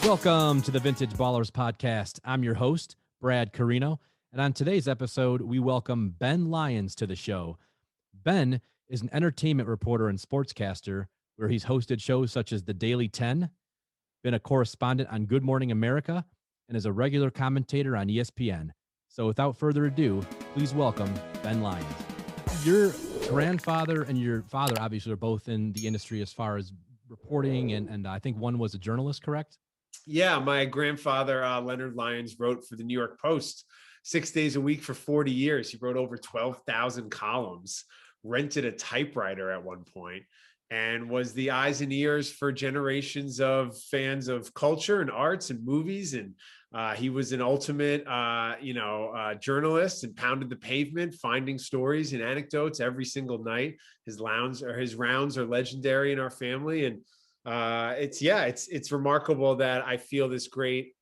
Welcome to the Vintage Ballers Podcast. I'm your host, Brad Coreno, and on today's episode, we welcome Ben Lyons to the show. Ben is an entertainment reporter and sportscaster where he's hosted shows such as The Daily 10, been a correspondent on Good Morning America, and is a regular commentator on ESPN. So without further ado, please welcome Ben Lyons. Your grandfather and your father obviously are both in the industry as far as reporting, and I think one was a journalist, correct? Yeah, my grandfather, Leonard Lyons, wrote for the New York Post 6 days a week for 40 years. He wrote over 12,000 columns, rented a typewriter at one point, and was the eyes and ears for generations of fans of culture and arts and movies. And he was an ultimate, journalist and pounded the pavement, finding stories and anecdotes every single night. His rounds are legendary in our family. And it's remarkable that I feel this great,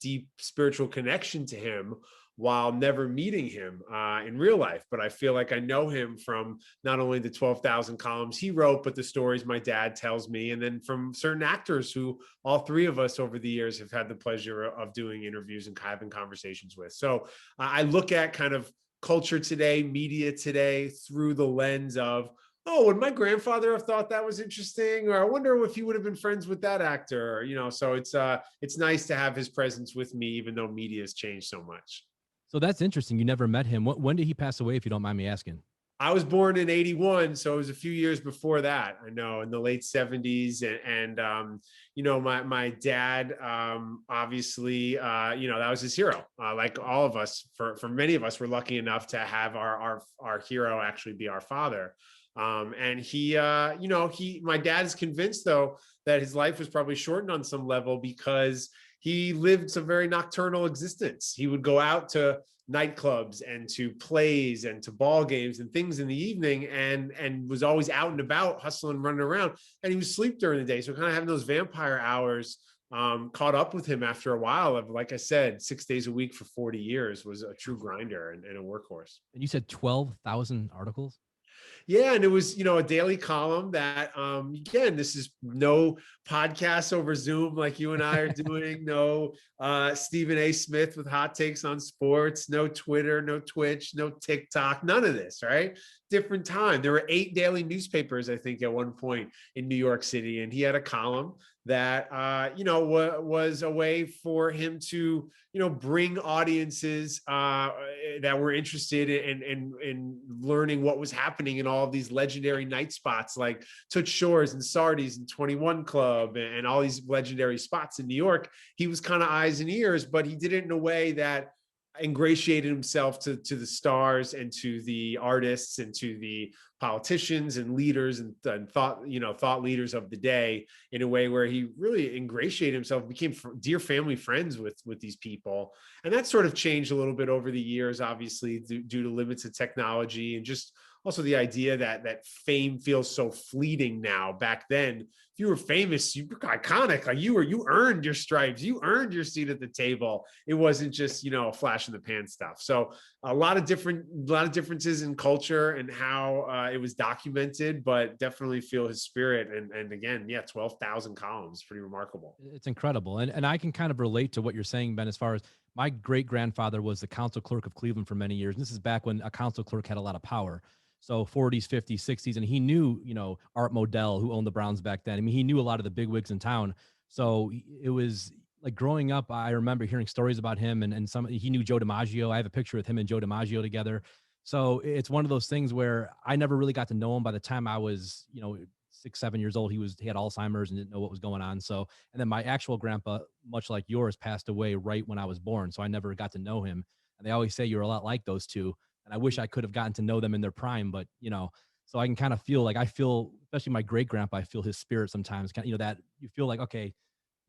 deep spiritual connection to him while never meeting him in real life. But I feel like I know him from not only the 12,000 columns he wrote, but the stories my dad tells me, and then from certain actors who all three of us over the years have had the pleasure of doing interviews and having conversations with. So I look at kind of culture today, media today, through the lens of, oh, would my grandfather have thought that was interesting? Or I wonder if he would have been friends with that actor, so it's nice to have his presence with me, even though media has changed so much. So that's interesting. You never met him. When did he pass away, if you don't mind me asking? I was born in 81, so it was a few years before that. I know, in the late 70s. And my dad, obviously, that was his hero. Like all of us, for many of us, we're lucky enough to have our hero actually be our father. And my dad is convinced, though, that his life was probably shortened on some level because he lived some very nocturnal existence. He would go out to nightclubs and to plays and to ball games and things in the evening, and was always out and about, hustling, running around, and he would sleep during the day. So kind of having those vampire hours caught up with him after a while of, like I said, 6 days a week for 40 years was a true grinder and a workhorse. And you said 12,000 articles? Yeah. And it was, a daily column that, again, this is no podcast over Zoom like you and I are doing, no Stephen A. Smith with hot takes on sports, no Twitter, no Twitch, no TikTok, none of this, right? Different time. There were 8 daily newspapers, I think, at one point in New York City. And he had a column that, was a way for him to, bring audiences that were interested in learning what was happening in all of these legendary night spots like Toots Shor's and Sardi's and 21 Club and all these legendary spots in New York. He was kind of eyes and ears, but he did it in a way that ingratiated himself to the stars and to the artists and to the politicians and leaders and thought leaders of the day in a way where he really ingratiated himself, became dear family friends with these people. And that sort of changed a little bit over the years, obviously due to limits of technology, and just also the idea that fame feels so fleeting now. Back then, if you were famous, you were iconic. Like you earned your stripes, you earned your seat at the table. It wasn't just, flash in the pan stuff. So a lot of differences in culture and how it was documented, but definitely feel his spirit. And again, 12,000 columns, pretty remarkable. It's incredible. And I can kind of relate to what you're saying, Ben, as far as my great grandfather was the council clerk of Cleveland for many years. And this is back when a council clerk had a lot of power. So 40s, 50s, 60s. And he knew, Art Modell, who owned the Browns back then. I mean, he knew a lot of the bigwigs in town. So it was like growing up, I remember hearing stories about him and he knew Joe DiMaggio. I have a picture with him and Joe DiMaggio together. So it's one of those things where I never really got to know him. By the time I was, 6, 7 years old, he had Alzheimer's and didn't know what was going on. So, and then my actual grandpa, much like yours, passed away right when I was born. So I never got to know him. And they always say you're a lot like those two. And I wish I could have gotten to know them in their prime, but so I can kind of feel, especially my great grandpa, I feel his spirit sometimes, that you feel like, okay,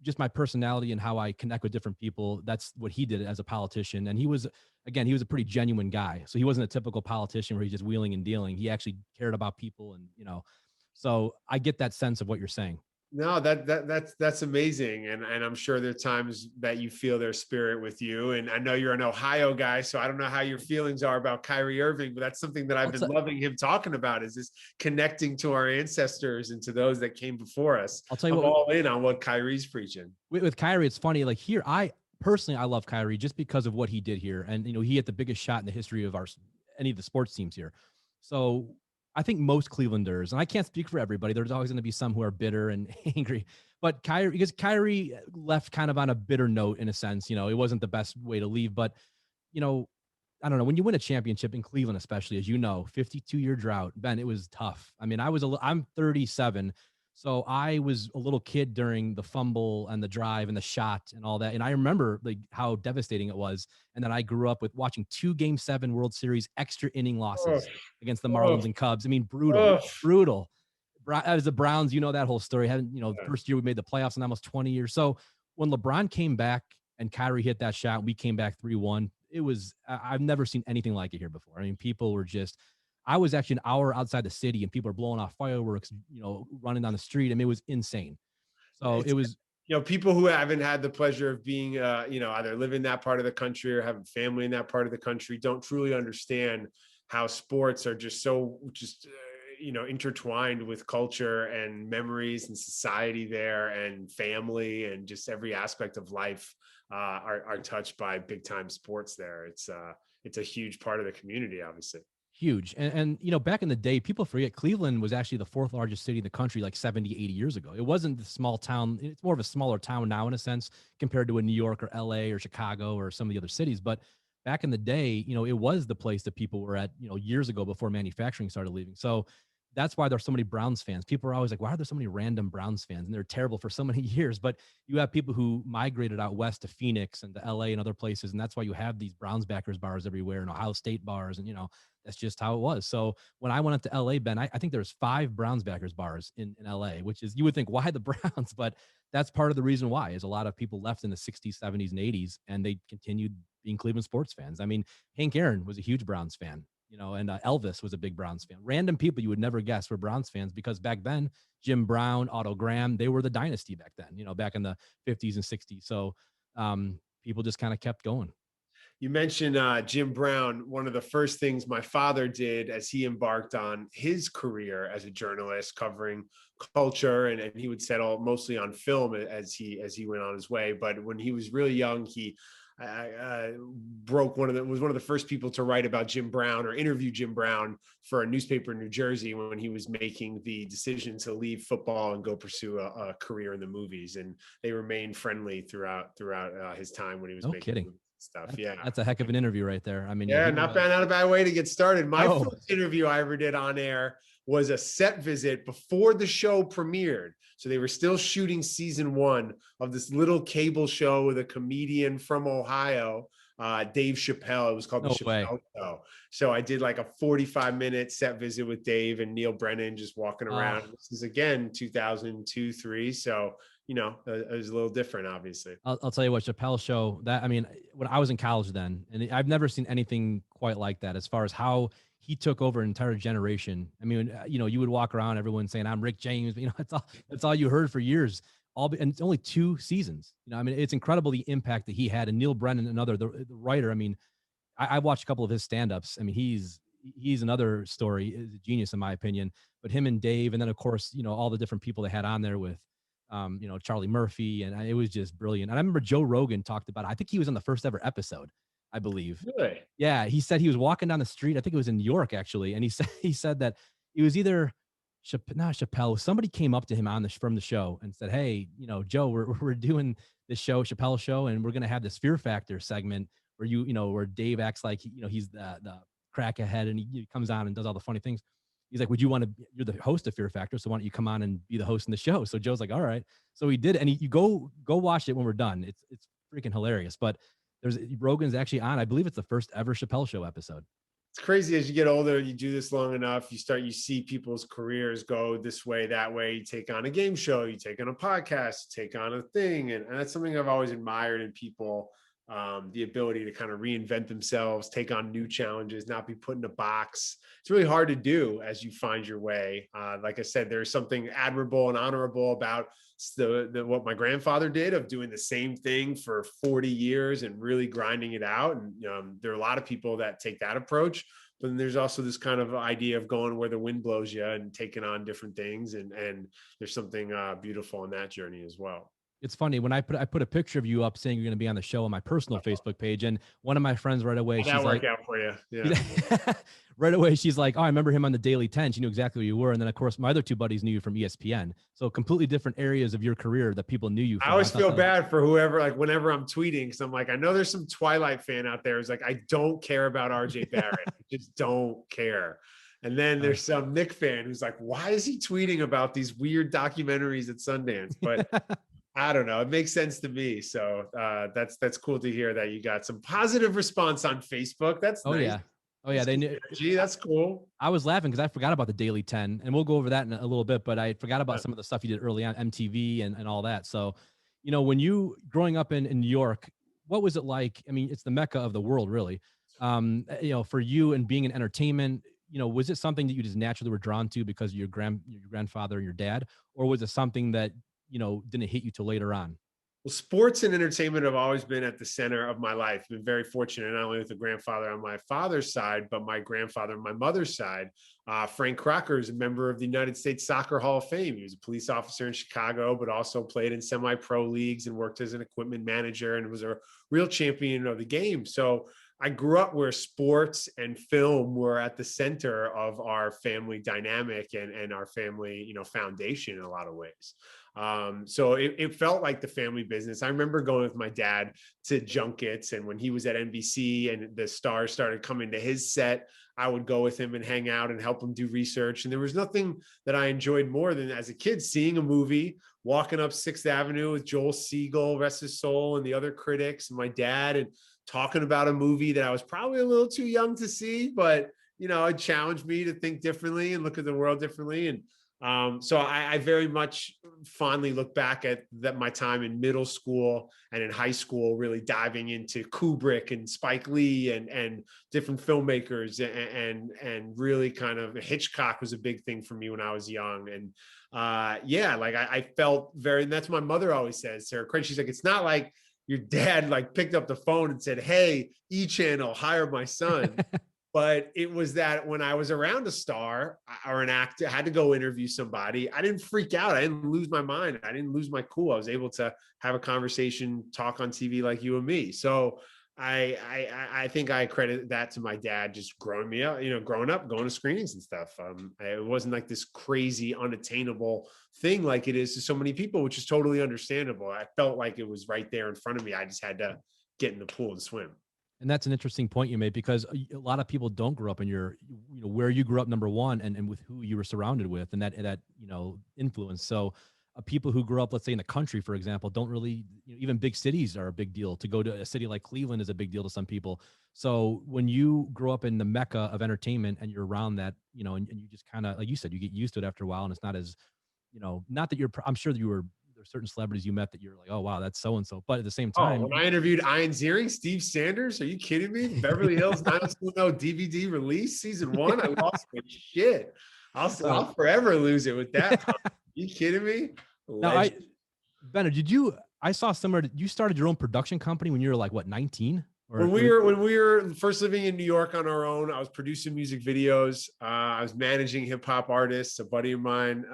just my personality and how I connect with different people. That's what he did as a politician. And he was a pretty genuine guy. So he wasn't a typical politician where he's just wheeling and dealing. He actually cared about people. And, so I get that sense of what you're saying. No, that's amazing. And I'm sure there are times that you feel their spirit with you. And I know you're an Ohio guy, so I don't know how your feelings are about Kyrie Irving, but that's something that I've I'll, been t- loving him talking about, is this connecting to our ancestors and to those that came before us. I'll tell you I'm what, all in on what Kyrie's preaching. with Kyrie, it's funny. Like here, I personally, I love Kyrie just because of what he did here. And, he hit the biggest shot in the history of any of the sports teams here. So I think most Clevelanders, and I can't speak for everybody, there's always going to be some who are bitter and angry, but because Kyrie left kind of on a bitter note in a sense, it wasn't the best way to leave, but, you know, I don't know, when you win a championship in Cleveland, especially, as 52-year drought, Ben, it was tough. I mean, I'm 37. So I was a little kid during the fumble and the drive and the shot and all that. And I remember like how devastating it was. And then I grew up with watching 2 Game 7 World Series extra inning Oh, losses against the oh, Marlins and Cubs. I mean, brutal, oh. brutal. As the Browns, that whole story. Hadn't, the Yeah. first year we made the playoffs in almost 20 years. So when LeBron came back and Kyrie hit that shot, we came back 3-1. It was, I've never seen anything like it here before. I mean, people were just, I was actually an hour outside the city and people are blowing off fireworks, running down the street. I mean, it was insane. So it It's, was people who haven't had the pleasure of being, either live in that part of the country or having family in that part of the country don't truly understand how sports are just so intertwined with culture and memories and society there, and family, and just every aspect of life are touched by big time sports there. It's a huge part of the community, obviously. huge. And back in the day, people forget Cleveland was actually the 4th largest city in the country like 70, 80 years ago. It wasn't the small town. It's more of a smaller town now in a sense compared to a New York or LA or Chicago or some of the other cities. But back in the day, it was the place that people were at, years ago before manufacturing started leaving. So that's why there's so many Browns fans. People are always like, why are there so many random Browns fans? And they're terrible for so many years. But you have people who migrated out west to Phoenix and to LA and other places. And that's why you have these Browns backers bars everywhere and Ohio State bars. And, that's just how it was. So when I went up to LA, Ben, I think there's 5 Browns backers bars in LA, which is, you would think, why the Browns? But that's part of the reason why, is a lot of people left in the 60s, 70s, and 80s, and they continued being Cleveland sports fans. I mean, Hank Aaron was a huge Browns fan, and Elvis was a big Browns fan. Random people you would never guess were Browns fans, because back then, Jim Brown, Otto Graham, they were the dynasty back then, back in the 50s and 60s. So people just kind of kept going. You mentioned Jim Brown. One of the first things my father did as he embarked on his career as a journalist covering culture, and he would settle mostly on film as he went on his way. But when he was really young, he was one of the first people to write about Jim Brown or interview Jim Brown for a newspaper in New Jersey when he was making the decision to leave football and go pursue a career in the movies. And they remained friendly throughout his time when he was No making kidding. stuff. Yeah. That's a heck of an interview right there. I mean, Yeah, not a bad way to get started. My Oh. first interview I ever did on air was a set visit before the show premiered. So they were still shooting season 1 of this little cable show with a comedian from Ohio, Dave Chappelle. It was called No the way. Chappelle Show. So I did like a 45-minute set visit with Dave and Neil Brennan, just walking around. This is again 2002, 3. So it was a little different, obviously. I'll tell you what, Chappelle show, that, I mean, when I was in college then, and I've never seen anything quite like that as far as how he took over an entire generation. I mean, you would walk around, everyone saying, I'm Rick James, but that's all you heard for years. And it's only 2 seasons. I mean, it's incredible the impact that he had. And Neil Brennan, the writer, I mean, I watched a couple of his stand-ups. I mean, he's another story, is a genius in my opinion. But him and Dave, and then of course, all the different people they had on there with, Charlie Murphy, and it was just brilliant. And I remember Joe Rogan talked about it. I think he was on the first ever episode, I believe. Really? Yeah, he said he was walking down the street. I think it was in New York actually, and he said that it was either not Chappelle. Somebody came up to him from the show and said, "Hey, Joe, we're doing this show, Chappelle show, and we're gonna have this Fear Factor segment where where Dave acts like he's the crackhead, and he comes on and does all the funny things." He's like, you're the host of Fear Factor, so why don't you come on and be the host in the show? So Joe's like, all right. So he did. And you go watch it when we're done. It's freaking hilarious. But Rogan's actually on, I believe it's the first ever Chappelle show episode. It's crazy as you get older and you do this long enough, you see people's careers go this way, that way. You take on a game show, you take on a podcast, you take on a thing. And that's something I've always admired in people the ability to kind of reinvent themselves, take on new challenges, not be put in a box. It's really hard to do as you find your way. Like I said, there's something admirable and honorable about what my grandfather did of doing the same thing for 40 years and really grinding it out. And there are a lot of people that take that approach. But then there's also this kind of idea of going where the wind blows you and taking on different things. And there's something beautiful in that journey as well. It's funny when I put a picture of you up saying you're going to be on the show on my personal Facebook page, and one of my friends right away, she's like, "Out for you." Yeah. Right away, she's like, "Oh, I remember him on the Daily 10." She knew exactly who you were, and then of course my other two buddies knew you from ESPN. So completely different areas of your career that people knew you from. I always feel bad for whoever, like whenever I'm tweeting, because I'm like, I know there's some Twilight fan out there who's like, I don't care about RJ Barrett, I just don't care. And then there's some Nick fan who's like, why is he tweeting about these weird documentaries at Sundance? But I don't know. It makes sense to me. So that's cool to hear that you got some positive response on Facebook. That's nice. Yeah. Oh yeah. They knew. Gee, that's cool. I was laughing because I forgot about the Daily 10, and we'll go over that in a little bit, but I forgot about some of the stuff you did early on MTV and all that. So, when you growing up in New York, what was it like? I mean, it's the Mecca of the world, really. For you and being in entertainment, was it something that you just naturally were drawn to because of your grandfather and your dad, or was it something that didn't hit you till later on? Well, sports and entertainment have always been at the center of my life. I've been very fortunate, not only with a grandfather on my father's side, but my grandfather on my mother's side. Frank Crocker is a member of the United States Soccer Hall of Fame. He was a police officer in Chicago, but also played in semi-pro leagues and worked as an equipment manager and was a real champion of the game. So I grew up where sports and film were at the center of our family dynamic and our family, foundation in a lot of ways. So it felt like the family business. I remember going with my dad to junkets, and when he was at NBC and the stars started coming to his set, I would go with him and hang out and help him do research. And there was nothing that I enjoyed more than, as a kid, seeing a movie, walking up 6th Avenue with Joel Siegel, rest his soul, and the other critics and my dad, and talking about a movie that I was probably a little too young to see, but it challenged me to think differently and look at the world differently. And so I very much fondly look back at my time in middle school and in high school, really diving into Kubrick and Spike Lee and different filmmakers, and really kind of Hitchcock was a big thing for me when I was young. And I felt and that's what my mother always says, Sarah Craig. She's like, it's not like your dad picked up the phone and said, "Hey, E Channel, hire my son." But it was that when I was around a star or an actor, I had to go interview somebody, I didn't freak out. I didn't lose my mind. I didn't lose my cool. I was able to have a conversation, talk on TV like you and me. So I think I credit that to my dad just growing me up, growing up, going to screenings and stuff. It wasn't like this crazy, unattainable thing like it is to so many people, which is totally understandable. I felt like it was right there in front of me. I just had to get in the pool and swim. And that's an interesting point you made, because a lot of people don't grow up in where you grew up, number one, and with who you were surrounded with, and that influence. So people who grew up, let's say in the country, for example, don't really, even big cities are a big deal. To go to a city like Cleveland is a big deal to some people. So when you grow up in the Mecca of entertainment and you're around that, and you just kind of, like you said, you get used to it after a while, and it's not as, not that I'm sure that there's certain celebrities you met that you're like, oh wow, that's so and so. But at the same time, when I interviewed Ian Ziering, Steve Sanders, are you kidding me? Beverly Hills 90210 DVD release season 1. I lost my shit. I'll forever lose it with that. Are you kidding me? Now, Benner, I saw somewhere that you started your own production company when you were like, what, 19? When we were first living in New York on our own, I was producing music videos. I was managing hip hop artists. A buddy of mine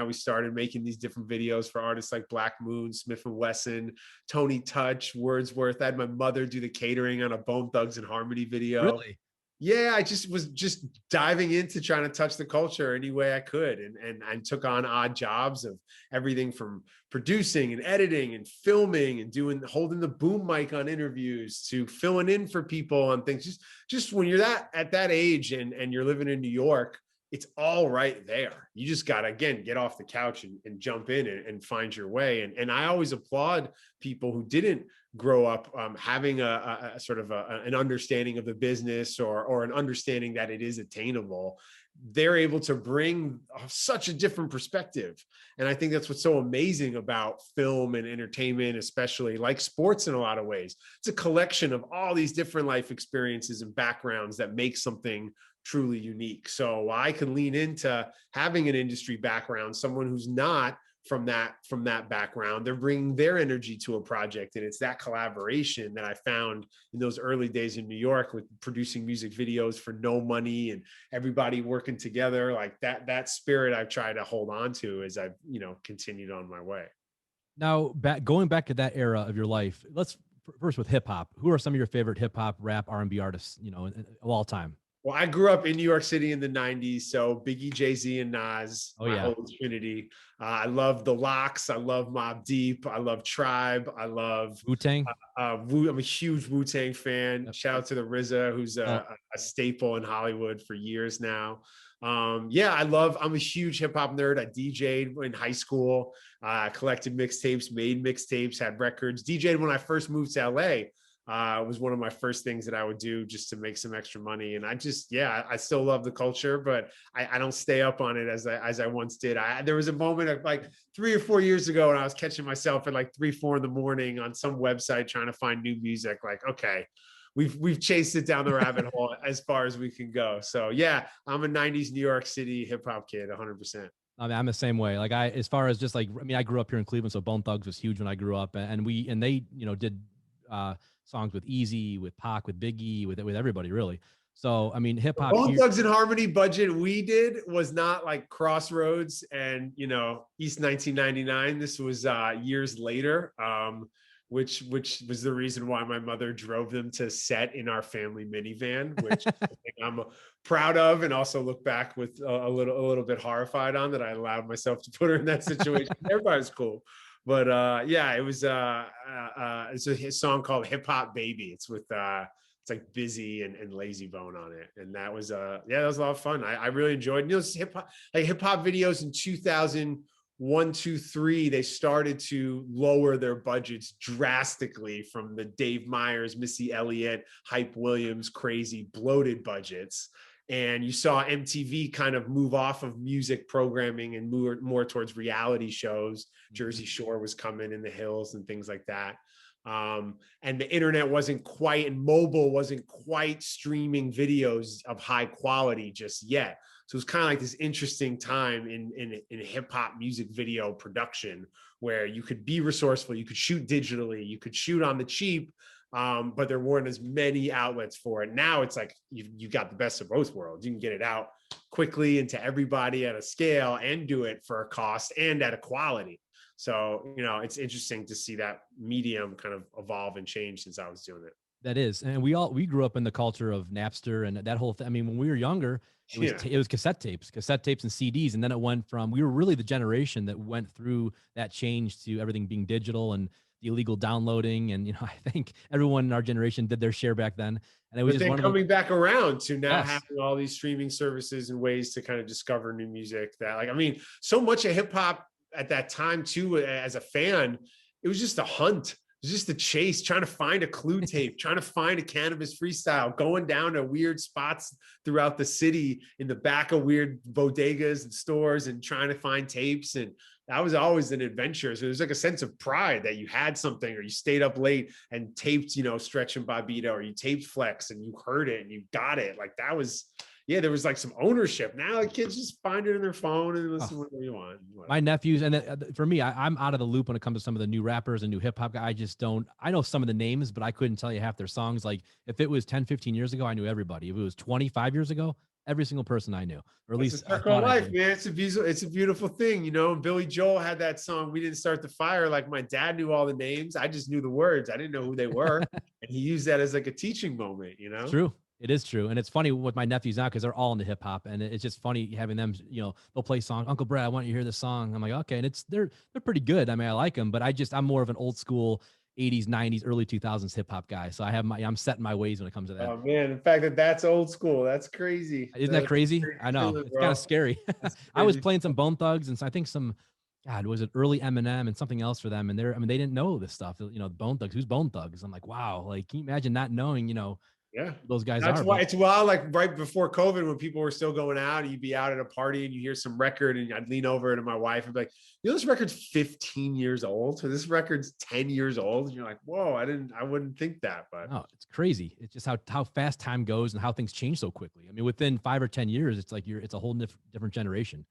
we started making these different videos for artists like Black Moon, Smith & Wesson, Tony Touch, Wordsworth. I had my mother do the catering on a Bone Thugs and Harmony video. Really? Yeah, I was diving into trying to touch the culture any way I could, and took on odd jobs of everything from producing and editing and filming and holding the boom mic on interviews to filling in for people on things. Just when you're at that age and you're living in New York, it's all right there. You just got to, again, get off the couch and jump in and find your way. And I always applaud people who didn't grow up having a sort of an understanding of the business or an understanding that it is attainable. They're able to bring such a different perspective. And I think that's what's so amazing about film and entertainment, especially like sports in a lot of ways. It's a collection of all these different life experiences and backgrounds that make something truly unique. So I can lean into having an industry background, someone who's not from that background, they're bringing their energy to a project. And it's that collaboration that I found in those early days in New York with producing music videos for no money and everybody working together. Like that spirit I've tried to hold on to as I've, continued on my way. Now, going back to that era of your life, let's first with hip hop. Who are some of your favorite hip hop, rap, R&B artists, of all time? Well, I grew up in New York City in the 90s. So Biggie, Jay-Z, and Nas, my whole trinity. I love The Lox. I love Mobb Deep. I love Tribe. I love Wu-Tang. I'm a huge Wu-Tang fan. Yep. Shout out to the RZA, who's a staple in Hollywood for years now. I'm a huge hip hop nerd. I DJ'd in high school, collected mixtapes, made mixtapes, had records. DJ'd when I first moved to LA. It was one of my first things that I would do just to make some extra money. And I still love the culture, but I don't stay up on it as I once did. There was a moment of like 3 or 4 years ago when I was catching myself at like 3, 4 in the morning on some website trying to find new music. Like, okay, we've chased it down the rabbit hole as far as we can go. So yeah, I'm a 90s New York City hip hop kid, 100%. I mean, I'm the same way. Like as far as just like, I grew up here in Cleveland, so Bone Thugs was huge when I grew up, and they did songs with Easy, with Pac, with Biggie, with everybody really. So I mean, hip hop. Bone Thugs and Harmony budget we did was not like Crossroads and East 1999. This was years later, which was the reason why my mother drove them to set in our family minivan, which I'm proud of, and also look back with a little bit horrified on that I allowed myself to put her in that situation. Everybody's cool. But it was it's a song called Hip Hop Baby. It's with it's like Busy and Lazy Bone on it. And that was that was a lot of fun. I really enjoyed hip hop videos in 2001, 2, 3. They started to lower their budgets drastically from the Dave Meyers, Missy Elliott, Hype Williams, crazy bloated budgets. And you saw MTV kind of move off of music programming and more towards reality shows. Jersey Shore was coming in the hills and things like that. And the internet wasn't quite, and mobile wasn't quite streaming videos of high quality just yet. So it was kind of like this interesting time in hip hop music video production where you could be resourceful, you could shoot digitally, you could shoot on the cheap, but there weren't as many outlets for it. Now it's like you got the best of both worlds. You can get it out quickly into everybody at a scale and do it for a cost and at a quality. So, it's interesting to see that medium kind of evolve and change since I was doing it. That is. And we grew up in the culture of Napster and that whole thing. I mean, when we were younger, it was cassette tapes and CDs. And then it went from, we were really the generation that went through that change to everything being digital and the illegal downloading. And, I think everyone in our generation did their share back then. And it was just coming back around to now having all these streaming services and ways to kind of discover new music that so much of hip hop at that time too, as a fan, it was just a hunt. It was just a chase, trying to find a Clue tape, trying to find a Cannabis freestyle, going down to weird spots throughout the city in the back of weird bodegas and stores and trying to find tapes. And that was always an adventure. So there's like a sense of pride that you had something, or you stayed up late and taped, Stretch and Bobbito, or you taped Flex and you heard it and you got it. Like that was, there was like some ownership. Now the kids just find it in their phone and listen to whatever you want. My nephews, and for me, I'm out of the loop when it comes to some of the new rappers and new hip hop guys. I know some of the names, but I couldn't tell you half their songs. Like if it was 10, 15 years ago, I knew everybody. If it was 25 years ago, every single person I knew, or at least it's a life, man. It's a beautiful thing. Billy Joel had that song, We Didn't Start the Fire. Like my dad knew all the names. I just knew the words. I didn't know who they were. And he used that as like a teaching moment, It's true. It is true. And it's funny with my nephews now, because they're all into hip hop, and it's just funny having them, they'll play songs. Uncle Brad, I want you to hear this song. I'm like, okay. And they're pretty good. I mean, I like them, but I'm more of an old school 80s, 90s, early 2000s hip hop guy. So I'm set in my ways when it comes to that. Oh man, the fact that that's old school, that's crazy. Isn't that That's crazy? crazy I know. feeling, It's kind bro. of scary. That's I was crazy. playing some Bone Thugs and so I think some, God, was it early Eminem and something else for them? And I mean, they didn't know this stuff. Bone Thugs, who's Bone Thugs? I'm like, wow. Like, can you imagine not knowing, Yeah. who those guys That's are? why But it's wild. Like right before COVID, when people were still going out, and you'd be out at a party and you hear some record, and I'd lean over to my wife and be like, this record's 15 years old. So this record's 10 years old. And you're like, whoa, I wouldn't think that, but no, it's crazy. It's just how fast time goes and how things change so quickly. I mean, within 5 or 10 years, it's like it's a whole different generation.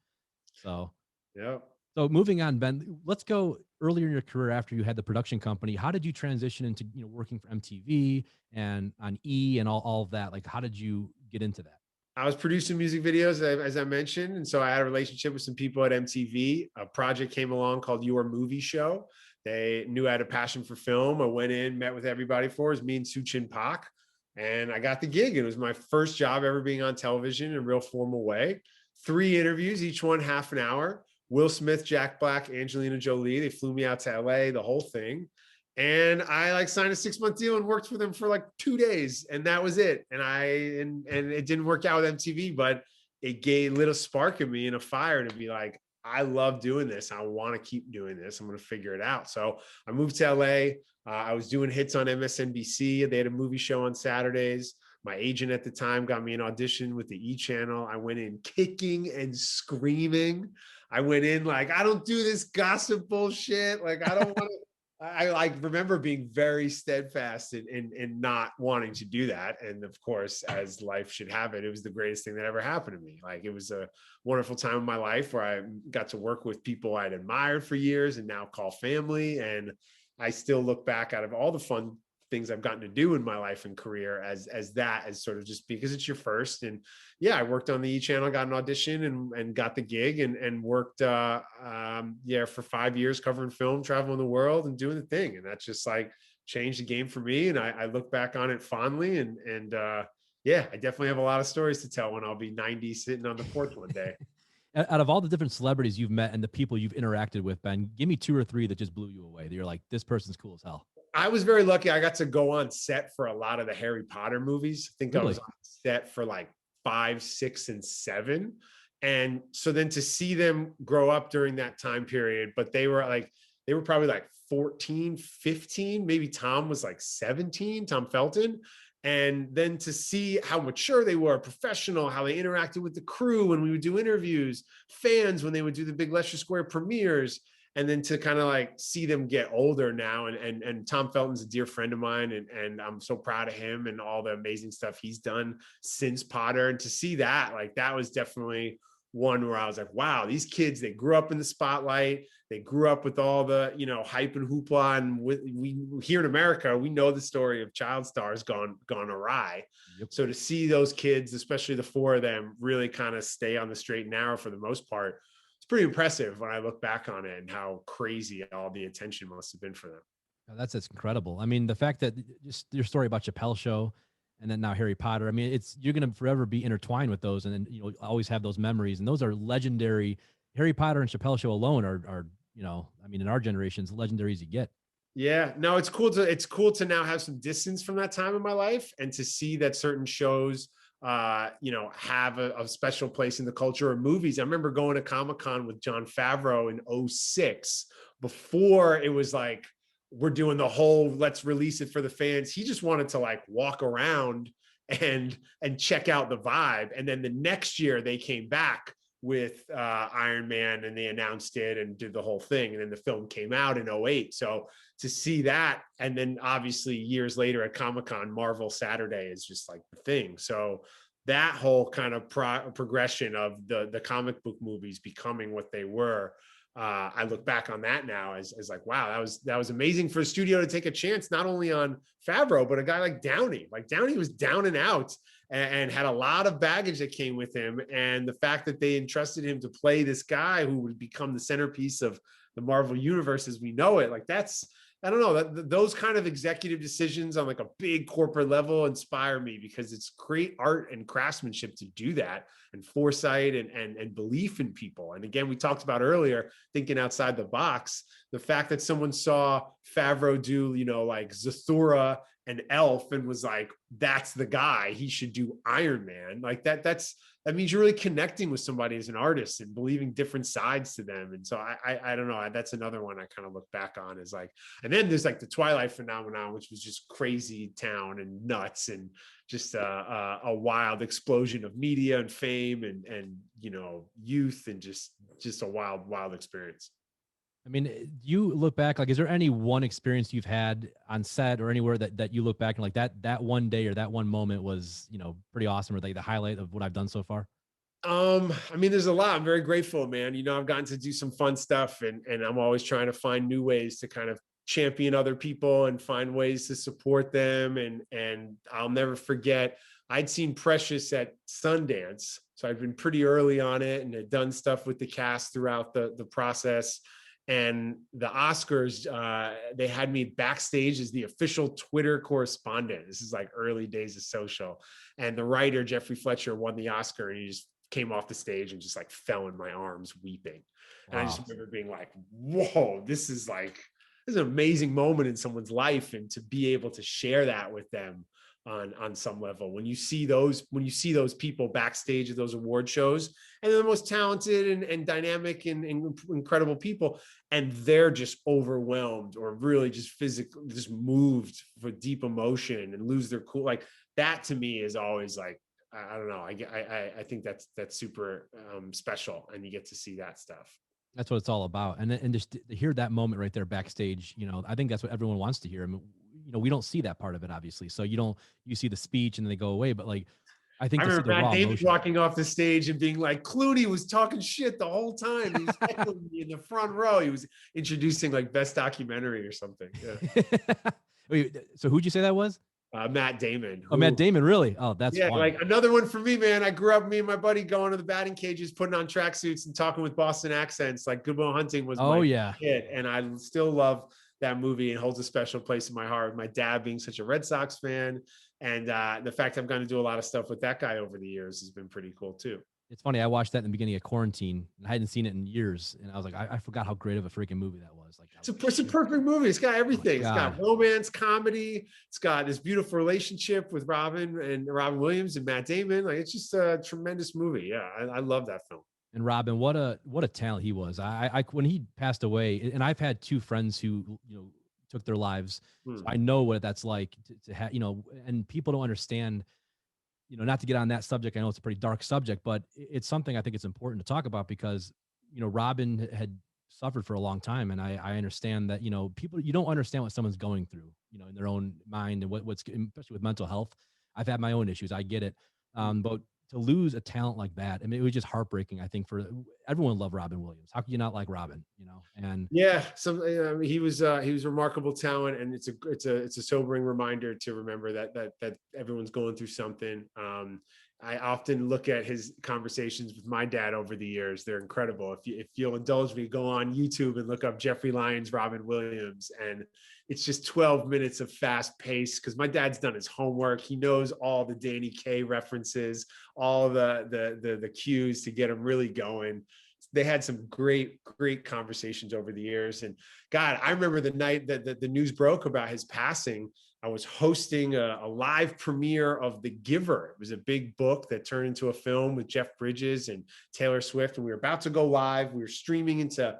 So yeah. So moving on, Ben, let's go earlier in your career after you had the production company. How did you transition into working for MTV and on E and all of that? Like, how did you get into that? I was producing music videos, as I mentioned. And so I had a relationship with some people at MTV. A project came along called Your Movie Show. They knew I had a passion for film. I went in, met with everybody for it. It was me and Suchin Pak. And I got the gig. It was my first job ever being on television in a real formal way. 3 interviews, each one half an hour. Will Smith, Jack Black, Angelina Jolie. They flew me out to LA, the whole thing. And I signed a 6-month deal and worked for them for like 2 days, and that was it. And it didn't work out with MTV, but it lit a spark in me and a fire to be like, I love doing this. I want to keep doing this. I'm going to figure it out. So I moved to LA. I was doing hits on MSNBC. They had a movie show on Saturdays. My agent at the time got me an audition with the E channel. I went in kicking and screaming. I went in like, I don't do this gossip bullshit. Like, I don't want to. I remember being very steadfast in not wanting to do that. And of course, as life should have it, it was the greatest thing that ever happened to me. Like, it was a wonderful time in my life where I got to work with people I'd admired for years and now call family. And I still look back out of all the fun things I've gotten to do in my life and career as sort of just because it's your first. And yeah, I worked on the E channel, got an audition and got the gig and worked for 5 years covering film, traveling the world and doing the thing. And that's just like changed the game for me. And I look back on it fondly and yeah, I definitely have a lot of stories to tell when I'll be 90 sitting on the porch one day. Out of all the different celebrities you've met and the people you've interacted with, Ben, give me 2 or 3 that just blew you away. That you're like, this person's cool as hell. I was very lucky. I got to go on set for a lot of the Harry Potter movies. I think I was on set for like 5, 6, and 7. And so then to see them grow up during that time period, but they were probably like 14, 15, maybe Tom was like 17, Tom Felton. And then to see how mature they were, professional, how they interacted with the crew when we would do interviews, fans when they would do the big Leicester Square premieres, and then to kind of like see them get older now. And Tom Felton's a dear friend of mine, and I'm so proud of him and all the amazing stuff he's done since Potter. And to see that, like, that was definitely one where I was like, wow, these kids, they grew up in the spotlight. They grew up with all the, hype and hoopla. And we here in America, we know the story of child stars gone awry. Yep. So to see those kids, especially the 4 of them, really kind of stay on the straight and narrow for the most part, it's pretty impressive when I look back on it and how crazy all the attention must have been for them. That's incredible. I mean, the fact that just your story about Chappelle show and then now Harry Potter, I mean, you're going to forever be intertwined with those. And then, always have those memories. And those are legendary. Harry Potter and Chappelle show alone are I mean, in our generation, as legendary as you get. Yeah, no, it's cool to now have some distance from that time in my life and to see that certain shows, have a special place in the culture or movies. I remember going to Comic-Con with Jon Favreau in 2006 before it was like, we're doing the whole, let's release it for the fans. He just wanted to like walk around and check out the vibe. And then the next year they came back with Iron Man and they announced it and did the whole thing. And then the film came out in 2008. So to see that, and then obviously years later at Comic-Con, Marvel Saturday is just like the thing. So that whole kind of progression of the comic book movies becoming what they were, I look back on that now as like, wow, that was amazing for a studio to take a chance, not only on Favreau, but a guy like Downey. Like, Downey was down and out and had a lot of baggage that came with him. And the fact that they entrusted him to play this guy who would become the centerpiece of the Marvel universe as we know it, like that's I don't know, those kind of executive decisions on like a big corporate level inspire me, because it's great art and craftsmanship to do that, and foresight and belief in people. And again, we talked about earlier, thinking outside the box, the fact that someone saw Favreau do, like Zathura and Elf and was like, that's the guy, he should do Iron Man. Like that means you're really connecting with somebody as an artist and believing different sides to them. And so I don't know, that's another one I kind of look back on as like, and then there's like the Twilight phenomenon, which was just crazy town and nuts, and just a wild explosion of media and fame and youth, and just a wild experience. I mean, you look back, like, is there any one experience you've had on set or anywhere that you look back and like that one day or that one moment was, pretty awesome, or like the highlight of what I've done so far? I mean, there's a lot. I'm very grateful, man. I've gotten to do some fun stuff, and I'm always trying to find new ways to kind of champion other people and find ways to support them. And I'll never forget, I'd seen Precious at Sundance, so I'd been pretty early on it and had done stuff with the cast throughout the process. And the Oscars, they had me backstage as the official Twitter correspondent. This is like early days of social. And the writer, Jeffrey Fletcher, won the Oscar, and he just came off the stage and just like fell in my arms weeping. And I just remember being like, whoa, this is an amazing moment in someone's life. And to be able to share that with them on some level, when you see those people backstage at those award shows, and they're the most talented and dynamic and incredible people, and they're just overwhelmed or really just physically just moved for deep emotion and lose their cool, like that to me is always like, I don't know, I think that's super special, and you get to see that stuff. That's what it's all about. And just to hear that moment right there backstage, I think that's what everyone wants to hear. I mean, we don't see that part of it, obviously. So you see the speech and then they go away. But like, I think I to see remember the Matt raw Damon emotion. walking off the stage and being like, Clooney was talking shit the whole time. He was heckling me in the front row. He was introducing like best documentary or something. Yeah. Wait, so who'd you say that was? Matt Damon. Oh, Matt Damon, really? Oh, that's yeah, funny. like another one for me, man. I grew up, me and my buddy going to the batting cages, putting on tracksuits and talking with Boston accents. Like Good Will Hunting was my hit, and I still love that movie and holds a special place in my heart. My dad being such a Red Sox fan, and the fact I've gotten to do a lot of stuff with that guy over the years has been pretty cool too. It's funny. I watched that in the beginning of quarantine, and I hadn't seen it in years, and I was like, I forgot how great of a freaking movie that was. Like, it's a perfect movie. It's got everything. It's got romance, comedy. It's got this beautiful relationship with Robin Williams and Matt Damon. Like, it's just a tremendous movie. Yeah, I love that film. And Robin, what a talent he was. I when he passed away, and I've had two friends who took their lives, so I know what that's like to have. And people don't understand. Not to get on that subject, I know it's a pretty dark subject, but it's something I think it's important to talk about, because, Robin had suffered for a long time. And I understand that, people, you don't understand what someone's going through, in their own mind, and what's, especially with mental health. I've had my own issues. I get it. But to lose a talent like that, I mean, it was just heartbreaking. I think for everyone loved Robin Williams. How could you not like Robin? And yeah, he was remarkable talent, and it's a sobering reminder to remember that everyone's going through something. I often look at his conversations with my dad over the years. They're incredible. If you'll indulge me, go on YouTube and look up Jeffrey Lyons, Robin Williams. And it's just 12 minutes of fast pace, because my dad's done his homework. He knows all the Danny Kaye references, all the cues to get him really going. They had some great conversations over the years. And God, I remember the night that the news broke about his passing, I was hosting a live premiere of The Giver. It was a big book that turned into a film with Jeff Bridges and Taylor Swift. And we were about to go live. We were streaming into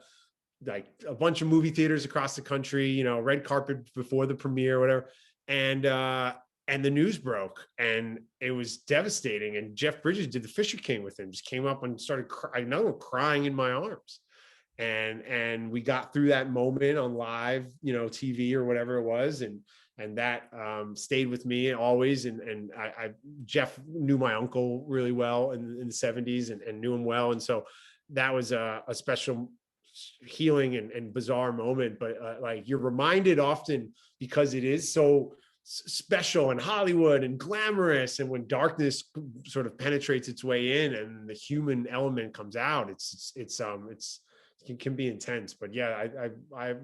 like a bunch of movie theaters across the country, red carpet before the premiere, whatever. And the news broke, and it was devastating. And Jeff Bridges did the Fisher King with him, just came up and started crying in my arms. And we got through that moment on live, TV or whatever it was. And that stayed with me always. And Jeff knew my uncle really well in the 70s and knew him well. And so that was a special healing and bizarre moment. But like, you're reminded often, because it is so special and Hollywood and glamorous, and when darkness sort of penetrates its way in and the human element comes out, it's can be intense. But yeah,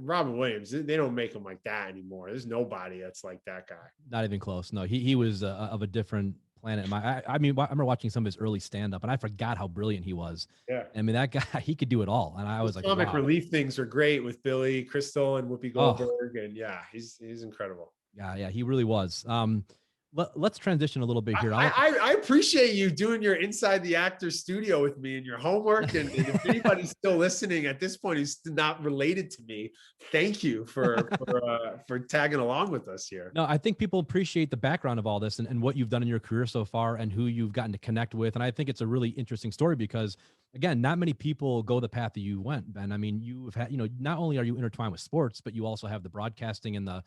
Robin Williams, they don't make him like that anymore. There's nobody that's like that guy. Not even close. No, he was of a different planet. I mean, I remember watching some of his early stand up, and I forgot how brilliant he was. Yeah, I mean, that guy, he could do it all. And I was like, comic wow. relief things are great with Billy Crystal and Whoopi Goldberg, and yeah, he's incredible. Yeah, he really was. Let's transition a little bit here. I appreciate you doing your Inside the Actor studio with me and your homework. And if anybody's still listening at this point who's not related to me, thank you for tagging along with us here. No, I think people appreciate the background of all this and what you've done in your career so far and who you've gotten to connect with. And I think it's a really interesting story because, again, not many people go the path that you went, Ben. I mean, you've had, not only are you intertwined with sports, but you also have the broadcasting and the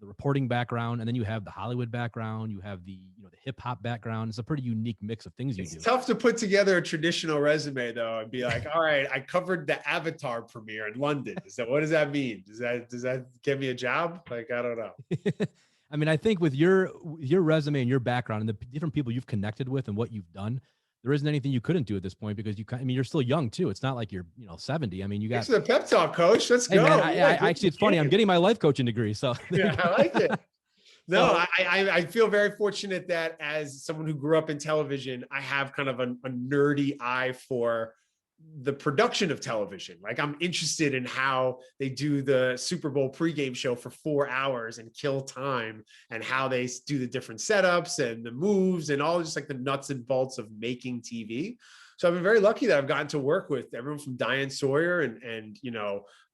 reporting background, and then you have the Hollywood background, you have the hip hop background. It's a pretty unique mix of things you do. It's tough to put together a traditional resume though and be like, all right, I covered the Avatar premiere in London. What does that mean? Does that get me a job? Like, I don't know. I mean, I think with your resume and your background and the different people you've connected with and what you've done, there isn't anything you couldn't do at this point because you're still young too. It's not like you're 70. I mean, you got the pep talk, coach. Let's go. Man, actually, it's funny. I'm getting my life coaching degree, so yeah, I like it. No, I feel very fortunate that as someone who grew up in television, I have kind of a nerdy eye for the production of television. Like, I'm interested in how they do the Super Bowl pregame show for 4 hours and kill time, and how they do the different setups and the moves and all just like the nuts and bolts of making TV. So I've been very lucky that I've gotten to work with everyone from Diane Sawyer and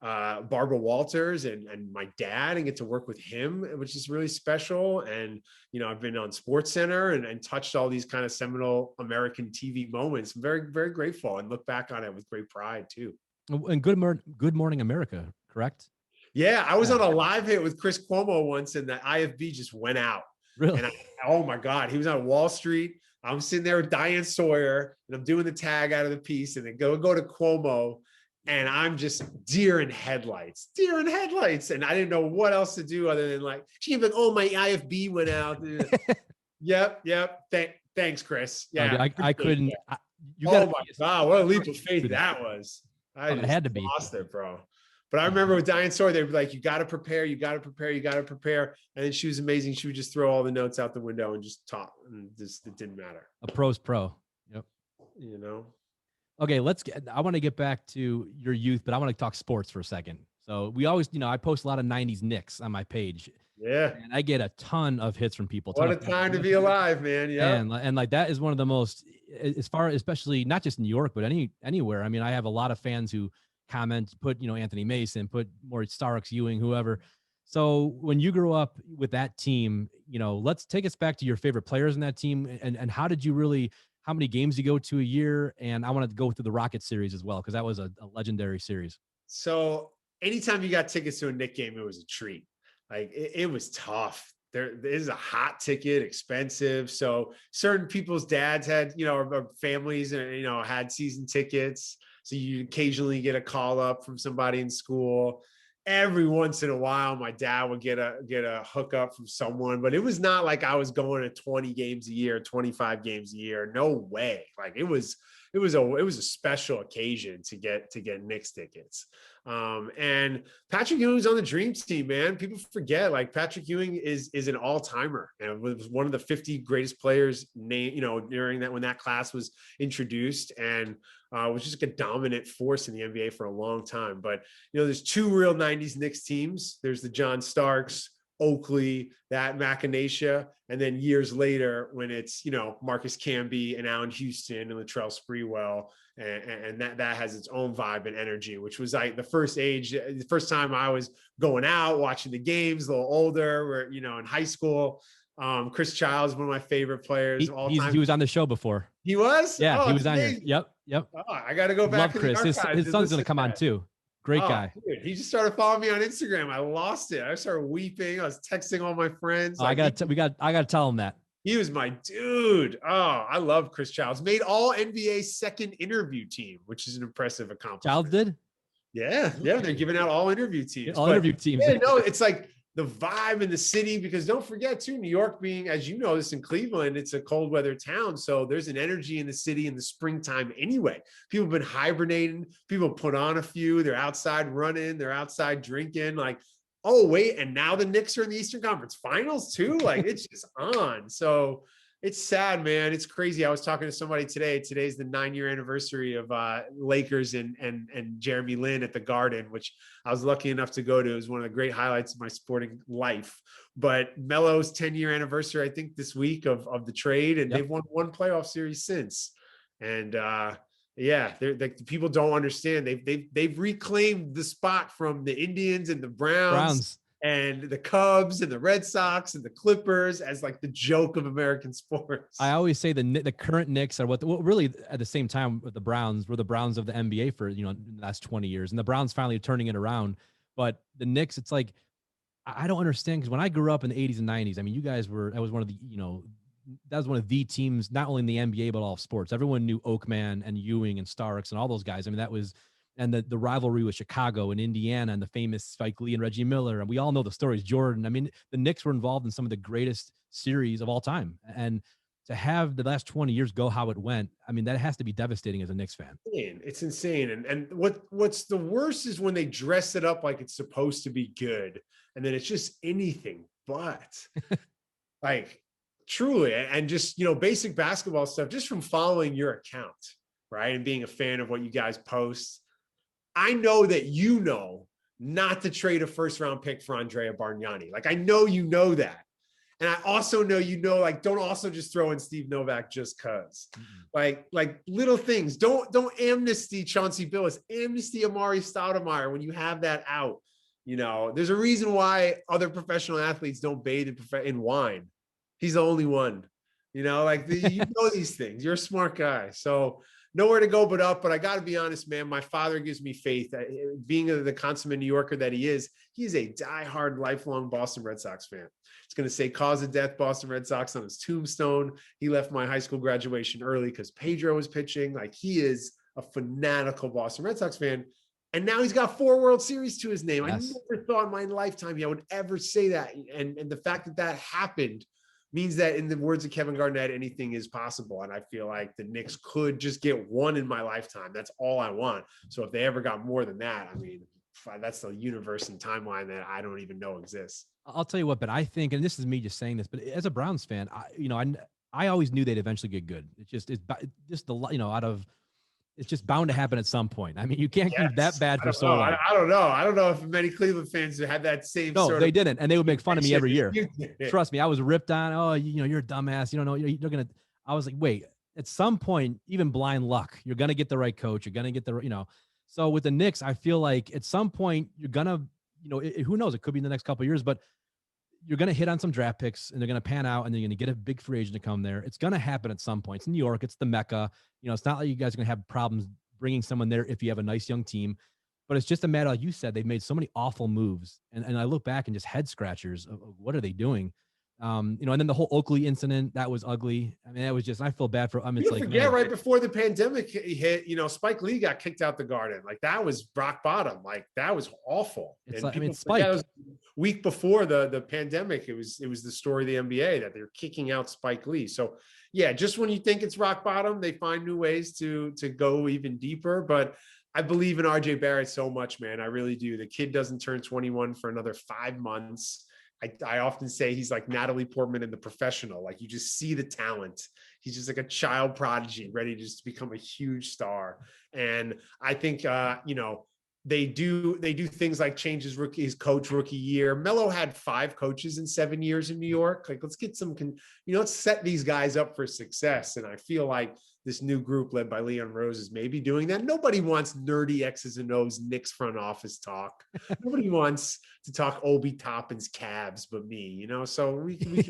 Barbara Walters and my dad, and get to work with him, which is really special. And, I've been on SportsCenter and touched all these kind of seminal American TV moments. I'm very, very grateful and look back on it with great pride too. And Good Morning America, correct? Yeah, I was on a live hit with Chris Cuomo once, and the IFB just went out. Really? And oh my God, he was on Wall Street. I'm sitting there with Diane Sawyer, and I'm doing the tag out of the piece, and then go to Cuomo, and I'm just deer in headlights. And I didn't know what else to do other than like, she even, oh, my IFB went out. Yep. Thanks, Chris. Yeah, I couldn't. My God, what a leap of faith that was. It had to be. Lost it, bro. But I remember with Diane Sawyer, they were like, you got to prepare. And then she was amazing. She would just throw all the notes out the window and just talk. And it didn't matter. A pro's pro. Yep. Okay, I want to get back to your youth, but I want to talk sports for a second. So we always, I post a lot of 90s Knicks on my page. Yeah. And I get a ton of hits from people. What a time to be alive, man. Yeah. And like, that is one of the most, especially not just in New York, but anywhere. I mean, I have a lot of fans who comment, put, Anthony Mason, put Maurice Starks, Ewing, whoever. So when you grew up with that team, let's take us back to your favorite players in that team. And how many games you go to a year? And I want to go through the Rocket series as well, because that was a legendary series. So anytime you got tickets to a Knick game, it was a treat. Like, it was tough. There is a hot ticket, expensive. So certain people's dads had, or families, had season tickets. So you occasionally get a call up from somebody in school. Every once in a while, my dad would get a hookup from someone, but it was not like I was going to 20 games a year, 25 games a year. No way. Like, it was a special occasion to get Knicks tickets. And Patrick Ewing's on the dream team, man. People forget, like, Patrick Ewing is an all-timer and was one of the 50 greatest players during when that class was introduced, and was just a dominant force in the NBA for a long time. But, there's two real 90s Knicks teams. There's the John Starks, Oakley, that Machinacea, and then years later when it's, Marcus Camby and Allen Houston and Latrell Sprewell, and that has its own vibe and energy, which was like the first time I was going out, watching the games, a little older, where, in high school. Chris Childs, one of my favorite players of all time. He was on the show before. He was? Yeah, he was on here. Yep. Oh, I got to go back. Love Chris. His son's going to come on too. Great guy. Dude, he just started following me on Instagram. I lost it. I started weeping. I was texting all my friends. I got to tell him that. He was my dude. Oh, I love Chris Childs. Made all NBA second interview team, which is an impressive accomplishment. Childs did? Yeah. They're giving out all interview teams. Interview teams. Yeah, no, it's like the vibe in the city, because don't forget too, New York being, as you know, this in Cleveland, it's a cold weather town. So there's an energy in the city in the springtime anyway. People have been hibernating. People put on a few. They're outside running. They're outside drinking. Like, oh, wait. And now the Knicks are in the Eastern Conference Finals too. Like, it's just on. So it's sad, man. It's crazy. I was talking to somebody today. Today's the 9-year anniversary of Lakers and Jeremy Lin at the Garden, which I was lucky enough to go to. It was one of the great highlights of my sporting life. But Melo's 10-year anniversary, I think, this week of the trade, and they've won one playoff series since. And yeah, people don't understand. They've reclaimed the spot from the Indians and the Browns. And the Cubs and the Red Sox and the Clippers as like the joke of American sports. I always say the current Knicks are what really at the same time with the Browns were the Browns of the NBA for, the last 20 years. And the Browns finally turning it around. But the Knicks, it's like, I don't understand, because when I grew up in the 80s and 90s, I mean, you guys that was one of the, that was one of the teams, not only in the NBA, but all of sports. Everyone knew Oakman and Ewing and Starks and all those guys. I mean, that was, and the rivalry with Chicago and Indiana and the famous Spike Lee and Reggie Miller. And we all know the stories, Jordan. I mean, the Knicks were involved in some of the greatest series of all time. And to have the last 20 years go how it went, I mean, that has to be devastating as a Knicks fan. It's insane. And what's the worst is when they dress it up like it's supposed to be good. And then it's just anything but. Like, truly. And just, basic basketball stuff, just from following your account, right? And being a fan of what you guys post. I know that not to trade a first-round pick for Andrea Bargnani. Like, I know that. And I also know, like, don't also just throw in Steve Novak just because. Mm-hmm. Like little things. Don't amnesty Chauncey Billups, amnesty Amari Stoudemire when you have that out. There's a reason why other professional athletes don't bathe in wine. He's the only one. These things. You're a smart guy. So nowhere to go but up. But I got to be honest, man, my father gives me faith. Being the consummate New Yorker that he is a diehard, lifelong Boston Red Sox fan. It's going to say cause of death, Boston Red Sox on his tombstone. He left my high school graduation early because Pedro was pitching. Like, he is a fanatical Boston Red Sox fan. And now he's got 4 World Series to his name. Yes. I never thought in my lifetime I would ever say that. And the fact that happened means that, in the words of Kevin Garnett, anything is possible. And I feel like the Knicks could just get one in my lifetime. That's all I want. So if they ever got more than that, I mean, that's the universe and timeline that I don't even know exists. I'll tell you what, but I think, and this is me just saying this, but as a Browns fan, I always knew they'd eventually get good. It's just bound to happen at some point. I mean, you can't keep that bad for so long. I don't know. I don't know if many Cleveland fans had that same. No, they didn't, and they would make fun of me every year. Trust me, I was ripped on. Oh, you're a dumbass. You don't know. You're gonna. I was like, wait. At some point, even blind luck, you're gonna get the right coach. You're gonna get the. So with the Knicks, I feel like at some point you're gonna. Who knows? It could be in the next couple of years, but you're going to hit on some draft picks and they're going to pan out and then you're going to get a big free agent to come there. It's going to happen at some point. It's New York. It's the Mecca. It's not like you guys are going to have problems bringing someone there if you have a nice young team, but it's just a matter, like you said, they've made so many awful moves. And I look back and just head scratchers of what are they doing? And then the whole Oakley incident, that was ugly. I mean, that was just, I feel bad for, it's like, man, right before the pandemic hit, Spike Lee got kicked out the Garden. Like, that was rock bottom. Like, that was awful. It's and Spike. It was week before the pandemic, it was the story of the NBA that they're kicking out Spike Lee. So yeah, just when you think it's rock bottom, they find new ways to go even deeper. But I believe in RJ Barrett so much, man. I really do. The kid doesn't turn 21 for another 5 months. I often say he's like Natalie Portman in The Professional. Like, you just see the talent. He's just like a child prodigy ready to just become a huge star. And I think, they do things like change his coach rookie year. Melo had 5 coaches in 7 years in New York. Like, let's get let's set these guys up for success. And I feel like this new group led by Leon Rose is maybe doing that. Nobody wants nerdy X's and O's Knicks front office talk. Nobody wants to talk Obi Toppin's Cavs but me, so we can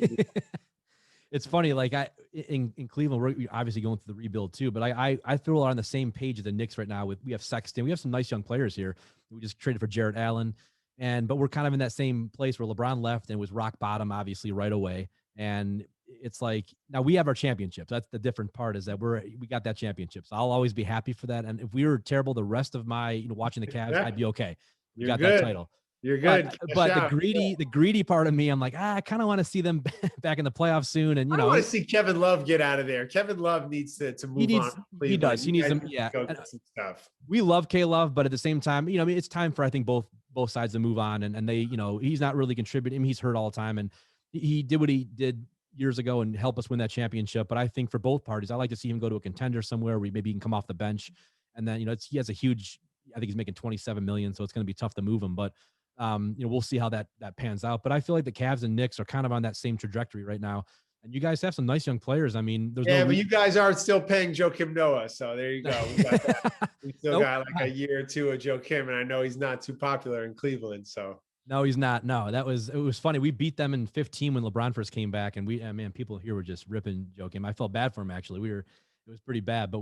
It's funny, like in Cleveland, we're obviously going through the rebuild too, but I feel we're on the same page as the Knicks right now. We have Sexton, we have some nice young players here. We just traded for Jarrett Allen, but we're kind of in that same place where LeBron left and was rock bottom, obviously, right away. And it's like, now we have our championships. That's the different part, is that we got that championship. So I'll always be happy for that. And if we were terrible the rest of my watching the Cavs, I'd be okay. We got that title. You're But good. but Cash out. the greedy part of me, I'm like, I kind of want to see them back in the playoffs soon. And I don't want to see Kevin Love get out of there. Kevin Love needs to he move on needs from he does. Cleveland. He You needs guys them. need to Yeah. go And get some stuff. we love K Love, but at the same time, I mean, it's time for I think both sides to move on. And they, he's not really contributing. I mean, he's hurt all the time, and he did what he did years ago and help us win that championship. But I think for both parties, I like to see him go to a contender somewhere where maybe he can come off the bench. And then, he has a huge, I think he's making 27 million, so it's going to be tough to move him. But we'll see how that pans out. But I feel like the Cavs and Knicks are kind of on that same trajectory right now. And you guys have some nice young players. I mean, there's but you guys are still paying Joakim Noah, so there you go. We still got like a year or two of Joakim, and I know he's not too popular in Cleveland. So no, he's not. No, it was funny. We beat them in 15 when LeBron first came back, and man, people here were just ripping Joakim. I felt bad for him actually. It was pretty bad, but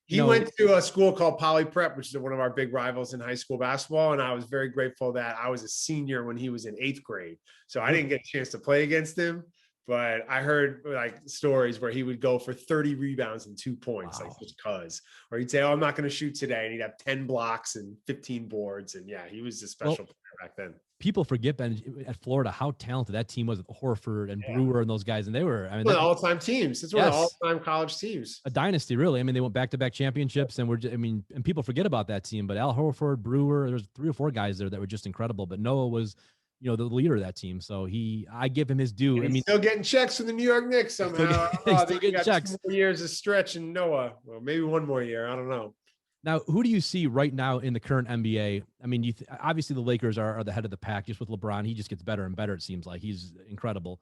he went to a school called Poly Prep, which is one of our big rivals in high school basketball. And I was very grateful that I was a senior when he was in 8th grade. So I didn't get a chance to play against him, but I heard like stories where he would go for 30 rebounds and 2 points, like just cause, or he'd say, "Oh, I'm not going to shoot today." And he'd have 10 blocks and 15 boards. And yeah, he was a special player back then. People forget, Ben, at Florida, how talented that team was with Horford and Brewer and those guys. And they were, one of the all-time teams. It's one of the all-time college teams. A dynasty, really. I mean, they went back-to-back championships, and and people forget about that team. But Al Horford, Brewer, there's 3 or 4 guys there that were just incredible. But Noah was, the leader of that team. So I give him his due. And he's still getting checks from the New York Knicks somehow. Still getting checks. 2 more years of stretch in Noah. Well, maybe 1 more year. I don't know. Now, who do you see right now in the current NBA? I mean, obviously the Lakers are the head of the pack just with LeBron. He just gets better and better, it seems like. He's incredible.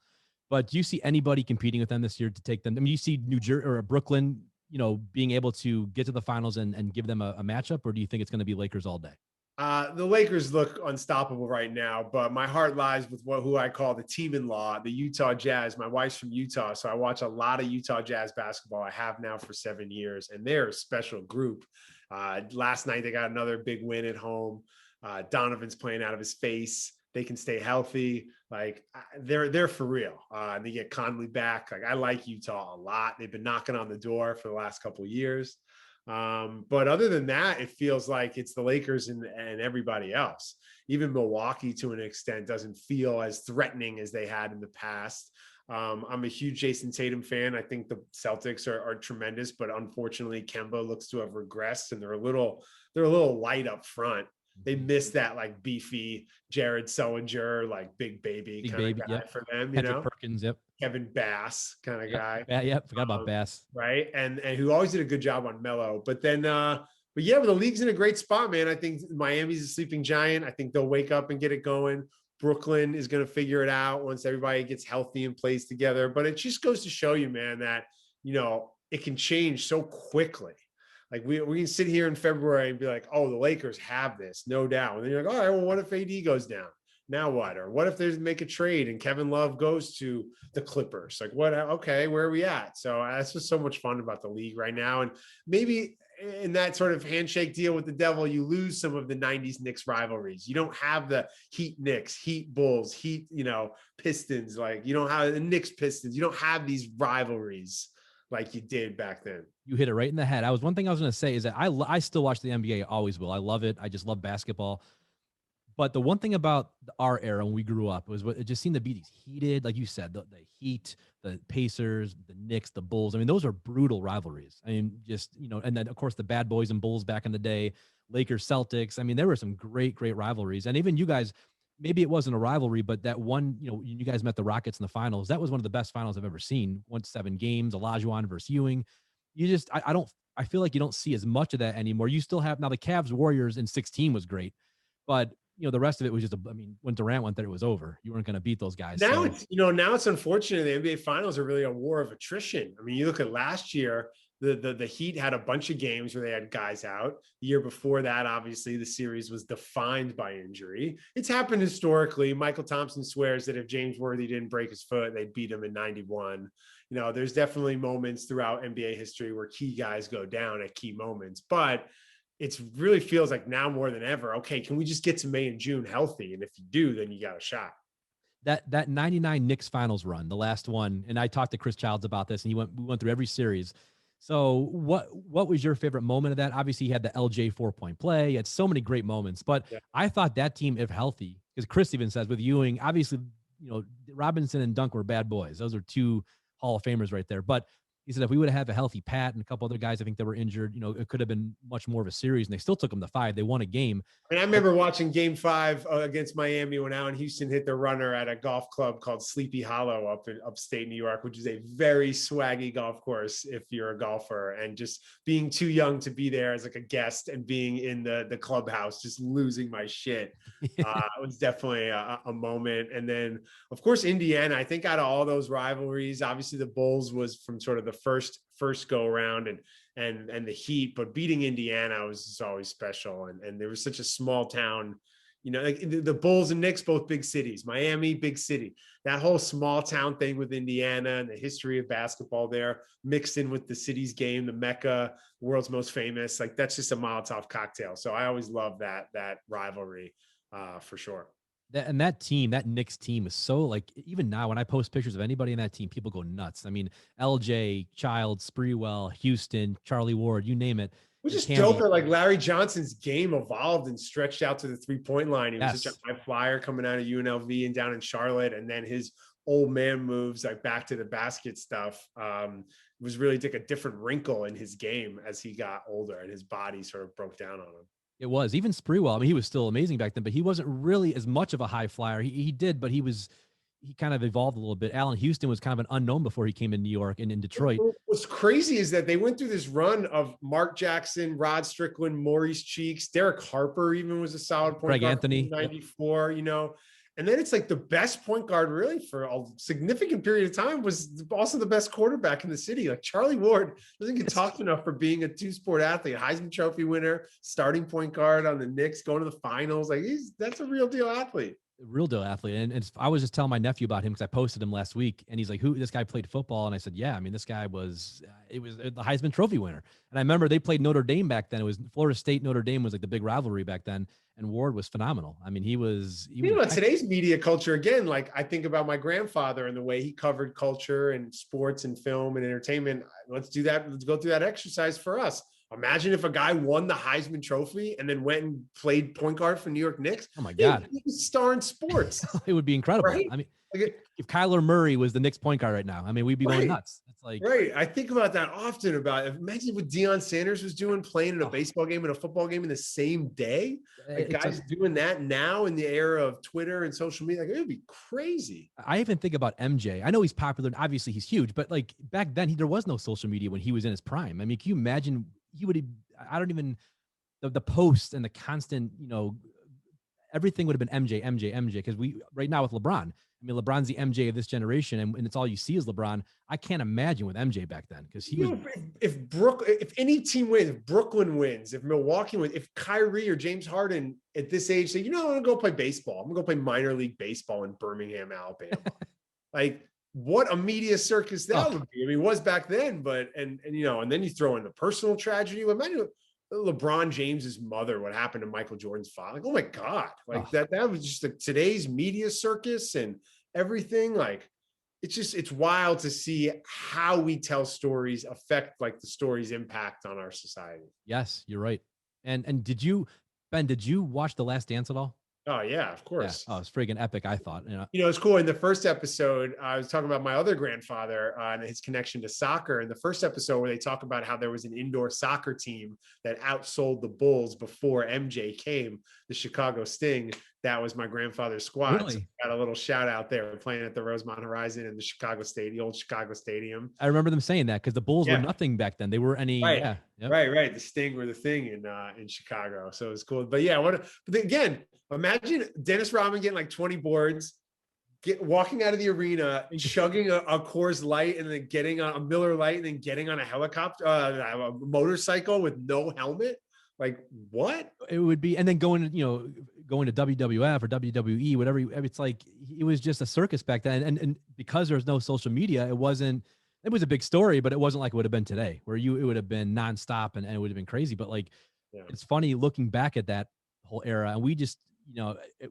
But do you see anybody competing with them this year to take them? I mean, you see New Jersey or Brooklyn, being able to get to the finals and give them a matchup, or do you think it's going to be Lakers all day? The Lakers look unstoppable right now, but my heart lies with who I call the team-in-law, the Utah Jazz. My wife's from Utah, so I watch a lot of Utah Jazz basketball. I have now for 7 years, and they're a special group. Last night, they got another big win at home. Donovan's playing out of his face. They can stay healthy. Like they're for real. They get Conley back. Like I like Utah a lot. They've been knocking on the door for the last couple of years. But other than that, it feels like it's the Lakers and everybody else. Even Milwaukee, to an extent, doesn't feel as threatening as they had in the past. I'm a huge Jason Tatum fan. I think the Celtics are tremendous, but unfortunately, Kemba looks to have regressed, and they're a little light up front. They miss that like beefy Jared Sullinger, like big baby kind of guy for them. Patrick Perkins, Kevin Bass kind of guy. Forgot about Bass. Right, and who always did a good job on Melo. But then, but the league's in a great spot, man. I think Miami's a sleeping giant. I think they'll wake up and get it going. Brooklyn is going to figure it out once everybody gets healthy and plays together. But it just goes to show you, man, that, it can change so quickly. Like we can sit here in February and be like, oh, the Lakers have this, no doubt. And then you're like, all right, well, what if AD goes down? Now what? Or what if they make a trade and Kevin Love goes to the Clippers? Like what? Okay, where are we at? So that's just so much fun about the league right now. And maybe in that sort of handshake deal with the devil, you lose some of the 90s Knicks rivalries. You don't have the Heat Knicks, Heat Bulls, Heat, Pistons. Like you don't have the Knicks Pistons. You don't have these rivalries like you did back then. You hit it right in the head. One thing I was going to say is that I still watch the NBA. Always will. I love it. I just love basketball. But the one thing about our era when we grew up was it just seemed to be these heated, like you said, the Heat, the Pacers, the Knicks, the Bulls. I mean, those are brutal rivalries. I mean, just, and then of course the bad boys and Bulls back in the day, Lakers, Celtics. I mean, there were some great rivalries. And even you guys, maybe it wasn't a rivalry, but that one, you guys met the Rockets in the finals. That was one of the best finals I've ever seen. Won 7 games, Olajuwon versus Ewing. You just, I feel like you don't see as much of that anymore. You still have, now the Cavs Warriors in 16 was great, but the rest of it was just, when Durant went there, it was over. You weren't going to beat those guys. Now it's unfortunate. The NBA finals are really a war of attrition. I mean, you look at last year, the Heat had a bunch of games where they had guys out. The year before that, obviously the series was defined by injury. It's happened historically. Michael Thompson swears that if James Worthy didn't break his foot, they'd beat him in 91. There's definitely moments throughout NBA history where key guys go down at key moments, but it really feels like now more than ever, okay, can we just get to May and June healthy? And if you do, then you got a shot. That 99 Knicks finals run, the last one, and I talked to Chris Childs about this, and we went through every series. So what was your favorite moment of that? Obviously, you had the LJ 4-point play. You had so many great moments, but Yeah. I thought that team, if healthy, because Chris even says with Ewing, obviously, Robinson and Dunk were bad boys. Those are two Hall of Famers right there. But he said if we would have had a healthy Pat and a couple other guys, I think that were injured, it could have been much more of a series. And they still took them to 5. They won a game. And I remember watching Game 5 against Miami when Allen Houston hit the runner at a golf club called Sleepy Hollow up in upstate New York, which is a very swaggy golf course if you're a golfer. And just being too young to be there as like a guest and being in the clubhouse, just losing my shit. It was definitely a moment. And then, of course, Indiana. I think out of all those rivalries, obviously the Bulls was from sort of the first go around, and the Heat, but beating Indiana was just always special. And there was such a small town, like the Bulls and Knicks, both big cities. Miami, big city. That whole small town thing with Indiana and the history of basketball there mixed in with the city's game, the Mecca, world's most famous. Like that's just a Molotov cocktail. So I always love that rivalry for sure. That team, that Knicks team is so like, even now when I post pictures of anybody in that team, people go nuts. I mean, LJ, Child, Sprewell, Houston, Charlie Ward, you name it. It was just dope that like Larry Johnson's game evolved and stretched out to the 3-point line. He was such a high flyer coming out of UNLV and down in Charlotte. And then his old man moves like back to the basket stuff was really like a different wrinkle in his game as he got older and his body sort of broke down on him. It was even Sprewell. I mean, he was still amazing back then, but he wasn't really as much of a high flyer. He did, but he kind of evolved a little bit. Allen Houston was kind of an unknown before he came in New York and in Detroit. What's crazy is that they went through this run of Mark Jackson, Rod Strickland, Maurice Cheeks, Derek Harper even was a solid point Greg guard. Anthony, 94, And then it's like the best point guard really for a significant period of time was also the best quarterback in the city. Like Charlie Ward doesn't get talked enough for being a 2-sport athlete, Heisman Trophy winner, starting point guard on the Knicks, going to the finals. Like that's a real deal athlete. Real deal athlete. And I was just telling my nephew about him because I posted him last week and he's like, this guy played football. And I said, yeah, I mean, this guy was the Heisman Trophy winner. And I remember they played Notre Dame back then. It was Florida State, Notre Dame was like the big rivalry back then. And Ward was phenomenal. I mean, he was today's media culture, again, like I think about my grandfather and the way he covered culture and sports and film and entertainment. Let's do that. Let's go through that exercise for us. Imagine if a guy won the Heisman Trophy and then went and played point guard for New York Knicks. Oh my God. He was a star in sports. It would be incredible. Right? I mean, if Kyler Murray was the Knicks point guard right now, I mean, we'd be going nuts. It's like, I think about that often imagine what Deion Sanders was doing, playing in a baseball game and a football game in the same day. Like guys doing that now in the era of Twitter and social media, like it would be crazy. I even think about MJ. I know he's popular and obviously he's huge, but like back then there was no social media when he was in his prime. I mean, can you imagine he would have, the posts and the constant, everything would have been MJ. Because right now with LeBron, I mean, LeBron's the MJ of this generation, and it's all you see is LeBron. I can't imagine with MJ back then because he was. If any team wins, if Brooklyn wins, if Milwaukee wins, if Kyrie or James Harden at this age say, I'm going to go play baseball. I'm going to go play minor league baseball in Birmingham, Alabama. Like, what a media circus that would be. I mean, it was back then, but and then you throw in the personal tragedy. Imagine LeBron James's mother, what happened to Michael Jordan's father. Like, oh my God. Like that was just like today's media circus and everything. Like it's wild to see how we tell stories affect like the story's impact on our society. Yes, you're right. And Ben, did you watch The Last Dance at all? Oh yeah, of course. Yeah. Oh, it's friggin' epic, I thought. It's cool. In the first episode, I was talking about my other grandfather and his connection to soccer. In the first episode, where they talk about how there was an indoor soccer team that outsold the Bulls before MJ came, the Chicago Sting. That was my grandfather's squad. Really? So got a little shout out there. We're playing at the Rosemont Horizon in the Chicago Stadium, the old Chicago Stadium. I remember them saying that because the Bulls were nothing back then. They were any right. Right. The Sting were the thing in Chicago. So it was cool. But yeah, but again, imagine Dennis Rodman getting like 20 boards, walking out of the arena, chugging a Coors Light, and then getting on a Miller Light, and then getting on a helicopter, a motorcycle with no helmet. Like what? It would be, and then going to WWF or WWE, whatever. It's like it was just a circus back then, and because there's no social media, it was a big story, but it wasn't like it would have been today, where it would have been nonstop and it would have been crazy. But like, it's funny looking back at that whole era, and we just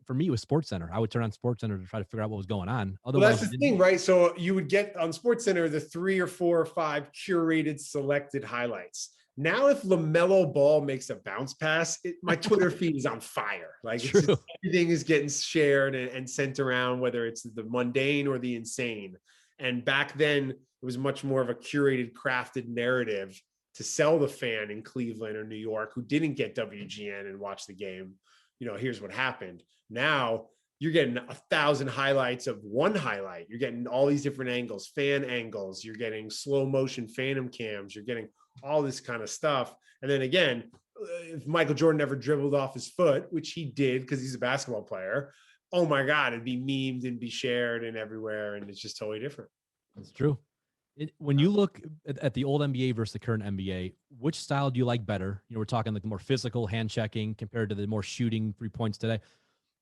for me, it was Sports Center. I would turn on Sports Center to try to figure out what was going on. Well, Otherwise, that's the thing, right? So you would get on Sports Center the 3 or 4 or 5 curated, selected highlights. Now, if LaMelo Ball makes a bounce pass, my Twitter feed is on fire. Like it's just, everything is getting shared and sent around, whether it's the mundane or the insane. And back then, it was much more of a curated, crafted narrative to sell the fan in Cleveland or New York who didn't get WGN and watch the game. Here's what happened. Now you're getting 1,000 highlights of one highlight. You're getting all these different angles, fan angles. You're getting slow motion phantom cams. You're getting all this kind of stuff. And then again, if Michael Jordan ever dribbled off his foot, which he did because he's a basketball player, oh my God, it'd be memed and be shared and everywhere. And it's just totally different. That's true. When you look at the old NBA versus the current NBA, which style do you like better? We're talking like the more physical hand checking compared to the more shooting 3 points today.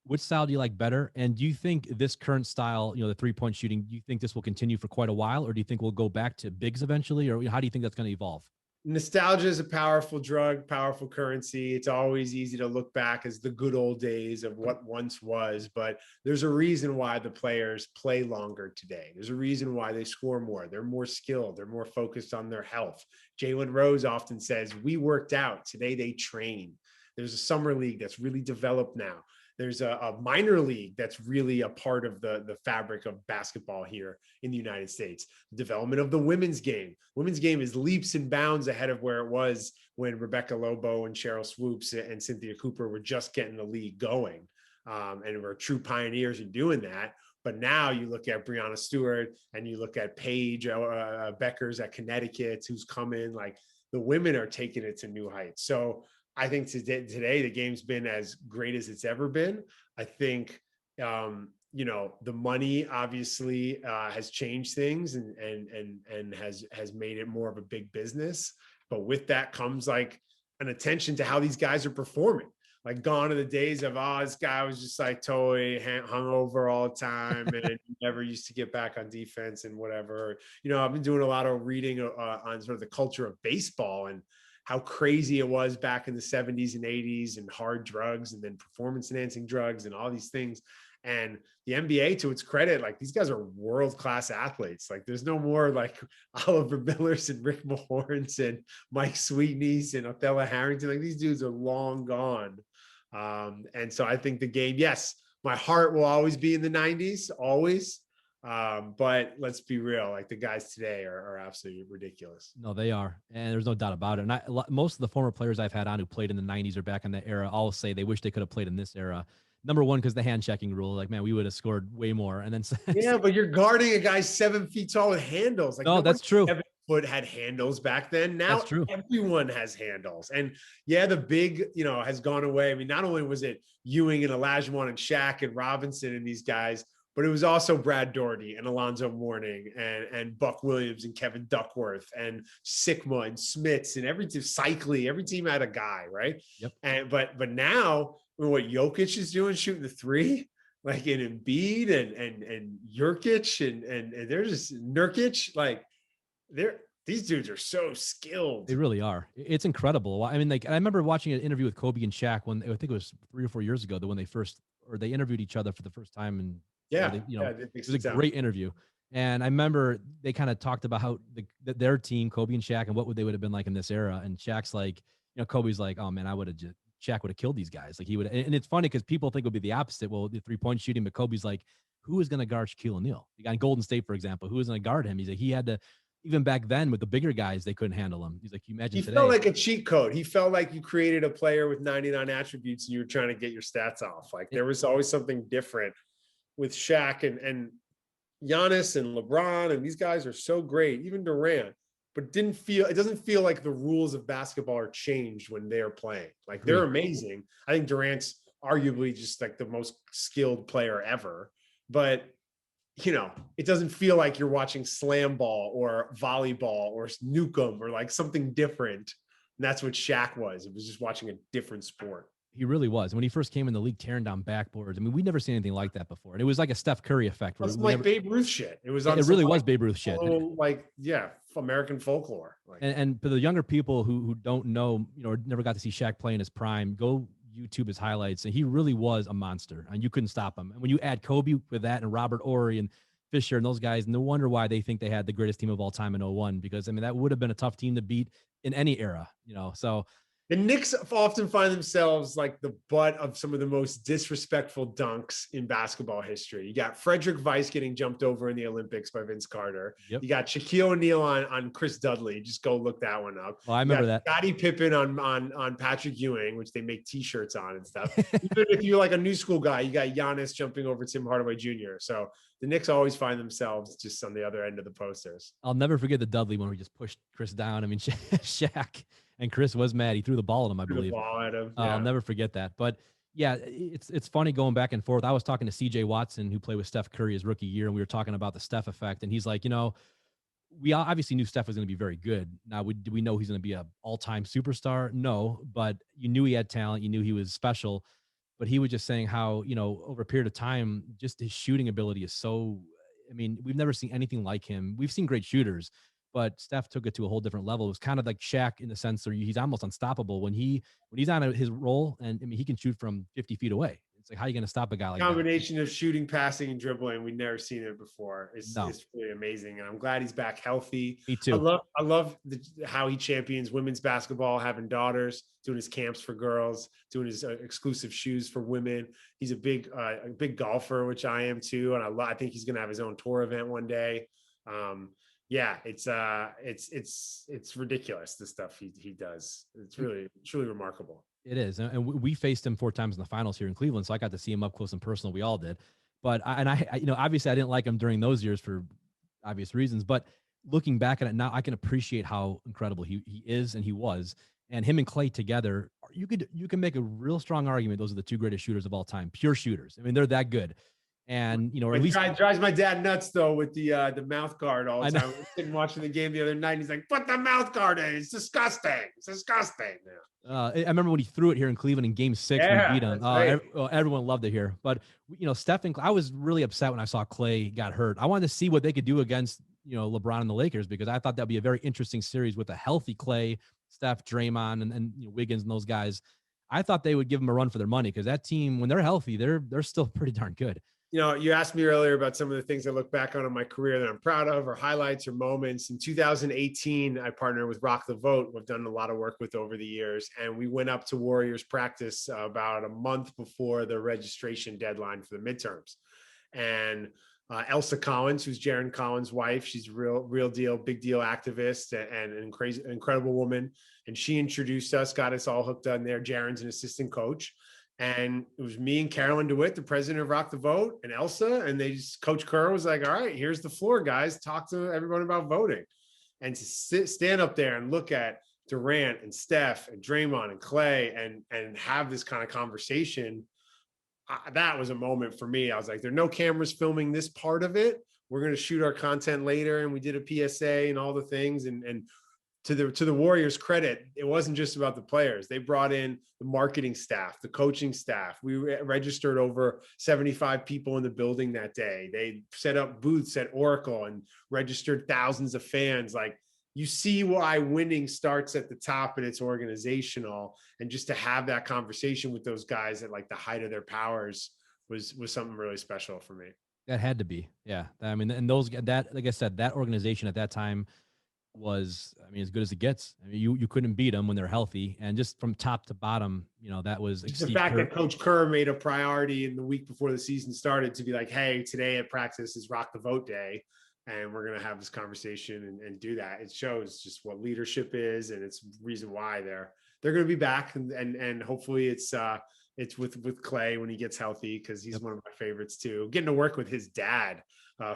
Which style do you like better? And do you think this current style, the 3-point shooting, do you think this will continue for quite a while, or do you think we'll go back to bigs eventually? Or how do you think that's going to evolve? Nostalgia is a powerful drug, powerful currency. It's always easy to look back as the good old days of what once was, but there's a reason why the players play longer today. There's a reason why they score more. They're more skilled. They're more focused on their health. Jalen Rose often says, we worked out. Today they train. There's a summer league that's really developed now. There's a minor league that's really a part of the fabric of basketball here in the United States. The development of the women's game. Women's game is leaps and bounds ahead of where it was when Rebecca Lobo and Cheryl Swoops and Cynthia Cooper were just getting the league going. And were true pioneers in doing that. But now you look at Breanna Stewart and you look at Paige Beckers at Connecticut, who's coming. Like the women are taking it to new heights. So I think today the game's been as great as it's ever been. I think, the money obviously has changed things and has made it more of a big business. But with that comes like an attention to how these guys are performing. Like gone are the days of, this guy was just like totally hungover all the time and never used to get back on defense and whatever. I've been doing a lot of reading on sort of the culture of baseball and how crazy it was back in the 70s and 80s and hard drugs and then performance enhancing drugs and all these things. And the NBA, to its credit, like these guys are world-class athletes. Like there's no more like Oliver Millers and Rick Mahorns and Mike Sweetneys and Othello Harrington. Like these dudes are long gone. And so I think the game, yes, my heart will always be in the 90s, always. But let's be real, like the guys today are absolutely ridiculous. No, they are. And there's no doubt about it. And most of the former players I've had on who played in the 90s or back in that era all say they wish they could have played in this era. Number one, because the hand checking rule, like, man, we would have scored way more. And then, yeah, but you're guarding a guy 7 feet tall with handles. Like, no, that's true. 7 foot had handles back then. Now everyone has handles. And yeah, the big, has gone away. I mean, not only was it Ewing and Olajuwon and Shaq and Robinson and these guys, but it was also Brad Daugherty and Alonzo Mourning and Buck Williams and Kevin Duckworth and Sikma and Smits and every team, Cycli, every team had a guy, right? Yep. And but now what Jokic is doing, shooting the three, like in Embiid and Jurkic and they're just Nurkic, like these dudes are so skilled. They really are. It's incredible. I mean, like I remember watching an interview with Kobe and Shaq when I think it was 3 or 4 years ago, when they interviewed each other for the first time. And it was a great interview. And I remember they kind of talked about how their team, Kobe and Shaq, and what they would have been like in this era. And Shaq's like, Kobe's like, oh man, Shaq would have killed these guys. Like he would. And it's funny because people think it would be the opposite. Well, the 3-point shooting, but Kobe's like, who is going to guard Shaquille O'Neal? On Golden State, for example, who is going to guard him? He's like, he had to. Even back then with the bigger guys, they couldn't handle him. He's like, you imagine today. He felt like a cheat code. He felt like you created a player with 99 attributes and you were trying to get your stats off. Like there was always something different with Shaq and Giannis and LeBron, and these guys are so great, even Durant, but it doesn't feel like the rules of basketball are changed when they're playing. Like they're amazing. I think Durant's arguably just like the most skilled player ever, but it doesn't feel like you're watching slam ball or volleyball or Nukem or like something different. And that's what Shaq was. It was just watching a different sport. He really was. When he first came in the league, tearing down backboards. I mean, we'd never seen anything like that before. And it was like a Steph Curry effect. It was like Babe Ruth shit. It was. It really was Babe Ruth shit. American folklore. And for the younger people who don't know, or never got to see Shaq play in his prime, go YouTube his highlights, and he really was a monster, and you couldn't stop him. And when you add Kobe with that, and Robert Ory and Fisher and those guys, no wonder why they think they had the greatest team of all time in '01, because I mean, that would have been a tough team to beat in any era, so. The Knicks often find themselves like the butt of some of the most disrespectful dunks in basketball history. You got Frederick Weiss getting jumped over in the Olympics by Vince Carter. Yep. You got Shaquille O'Neal on Chris Dudley. Just go look that one up. Oh, I remember that. Scottie Pippen on Patrick Ewing, which they make T-shirts on and stuff. Even if you're like a new school guy, you got Giannis jumping over Tim Hardaway Jr. So the Knicks always find themselves just on the other end of the posters. I'll never forget the Dudley when we just pushed Chris down. I mean, Shaq and Chris was mad. He threw the ball at him, I believe. Ball at him. Yeah. I'll never forget that. But yeah, it's funny going back and forth. I was talking to CJ Watson, who played with Steph Curry his rookie year, and we were talking about the Steph effect. And he's like, we obviously knew Steph was going to be very good. Now, did we know he's going to be an all-time superstar? No, but you knew he had talent. You knew he was special. But he was just saying how, over a period of time, just his shooting ability is so, I mean, we've never seen anything like him. We've seen great shooters, but Steph took it to a whole different level. It was kind of like Shaq in the sense where he's almost unstoppable when he's on his roll, and I mean, he can shoot from 50 feet away. It's like, how are you going to stop a guy like that? Combination of shooting, passing, and dribbling. We've never seen it before. It's really amazing, and I'm glad he's back healthy. Me too. I love how he champions women's basketball, having daughters, doing his camps for girls, doing his exclusive shoes for women. He's a big golfer, which I am too, and I think he's going to have his own tour event one day. Yeah, it's ridiculous, the stuff he does. It's really remarkable. It is. And we faced him 4 times in the finals here in Cleveland. So I got to see him up close and personal. We all did. But I obviously I didn't like him during those years for obvious reasons, but looking back at it now, I can appreciate how incredible he is. And he was, and him and Clay together, you can make a real strong argument. Those are the 2 greatest shooters of all time, pure shooters. I mean, they're that good. And, or at least drives my dad nuts though with the mouth guard all the time. I was sitting watching the game the other night, and he's like, "Put the mouth guard in. It's disgusting. It's disgusting." I remember when he threw it here in Cleveland in Game 6 when we beat him. Everyone loved it here. But Steph and I was really upset when I saw Clay got hurt. I wanted to see what they could do against LeBron and the Lakers, because I thought that'd be a very interesting series with a healthy Clay, Steph, Draymond, and Wiggins and those guys. I thought they would give them a run for their money, because that team, when they're healthy, they're still pretty darn good. You asked me earlier about some of the things I look back on in my career that I'm proud of, or highlights or moments. In 2018, I partnered with Rock the Vote. We've done a lot of work with over the years. And we went up to Warriors practice about a month before the registration deadline for the midterms. And Elsa Collins, who's Jaron Collins' wife, she's a real deal, big deal activist and an incredible woman. And she introduced us, got us all hooked on there. Jaron's an assistant coach. And it was me and Carolyn DeWitt, the president of Rock the Vote, and Elsa. And Coach Kerr was like, "All right, here's the floor, guys. Talk to everyone about voting." And to stand up there and look at Durant and Steph and Draymond and Clay and have this kind of conversation, that was a moment for me. I was like, there are no cameras filming this part of it. We're going to shoot our content later. And we did a PSA and all the things. And to the Warriors' credit, it wasn't just about the players. They brought in the marketing staff, the coaching staff. We registered over 75 people in the building that day. They set up booths at Oracle and registered thousands of fans. Like, you see why winning starts at the top, and it's organizational. And just to have that conversation with those guys at like the height of their powers was something really special for me. That had to be. Yeah. I mean, and like I said, that organization at that time was, I mean, as good as it gets. I mean, you couldn't beat them when they're healthy, and just from top to bottom, that was the fact that Coach Kerr made a priority in the week before the season started to be like, "Hey, today at practice is Rock the Vote Day, and we're going to have this conversation and do that." It shows just what leadership is, and it's the reason why they're going to be back, and hopefully it's with Clay when he gets healthy, because he's one of my favorites too. Getting to work with his dad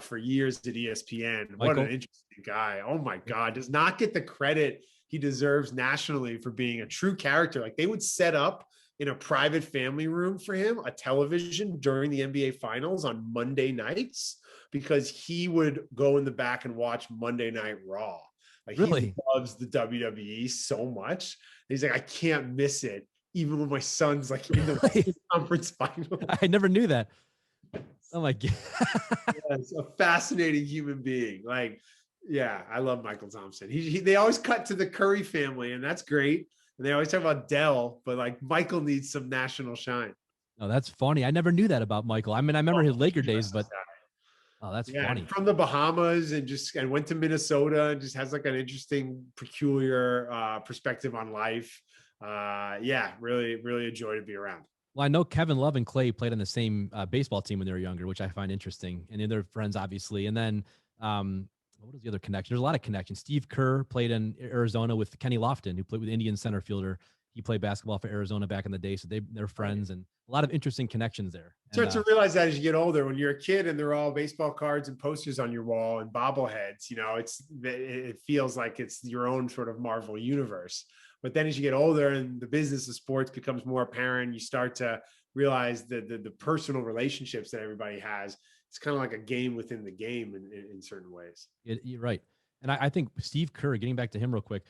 for years at ESPN. Michael. What an interesting guy. Oh my God. Does not get the credit he deserves nationally for being a true character. Like, they would set up in a private family room for him a television during the NBA finals on Monday nights, because he would go in the back and watch Monday Night Raw. Like, really? He loves the WWE so much. He's like, I can't miss it, even when my son's like in the conference final. I never knew that. Oh my God. Yes, a fascinating human being. Like, yeah, I love Michael Thompson. They always cut to the Curry family, and that's great. And they always talk about Dell, but like Michael needs some national shine. No, that's funny. I never knew that about Michael. I mean, I remember his Laker He days, loves but this guy. oh, that's Yeah, and funny. from the Bahamas and went to Minnesota and just has like an interesting, peculiar perspective on life. Yeah, really, really a joy to be around. Well, I know Kevin Love and Clay played on the same baseball team when they were younger, which I find interesting. And then they're friends, obviously. And then what was the other connection? There's a lot of connections. Steve Kerr played in Arizona with Kenny Lofton, who played with Indian center fielder. He played basketball for Arizona back in the day. So they're friends, and a lot of interesting connections there. Start And to realize that as you get older, when you're a kid and they're all baseball cards and posters on your wall and bobbleheads, it feels like it's your own sort of Marvel universe. But then as you get older and the business of sports becomes more apparent, you start to realize the personal relationships that everybody has. It's kind of like a game within the game in certain ways. you're right. And I think Steve Kerr, getting back to him real quick,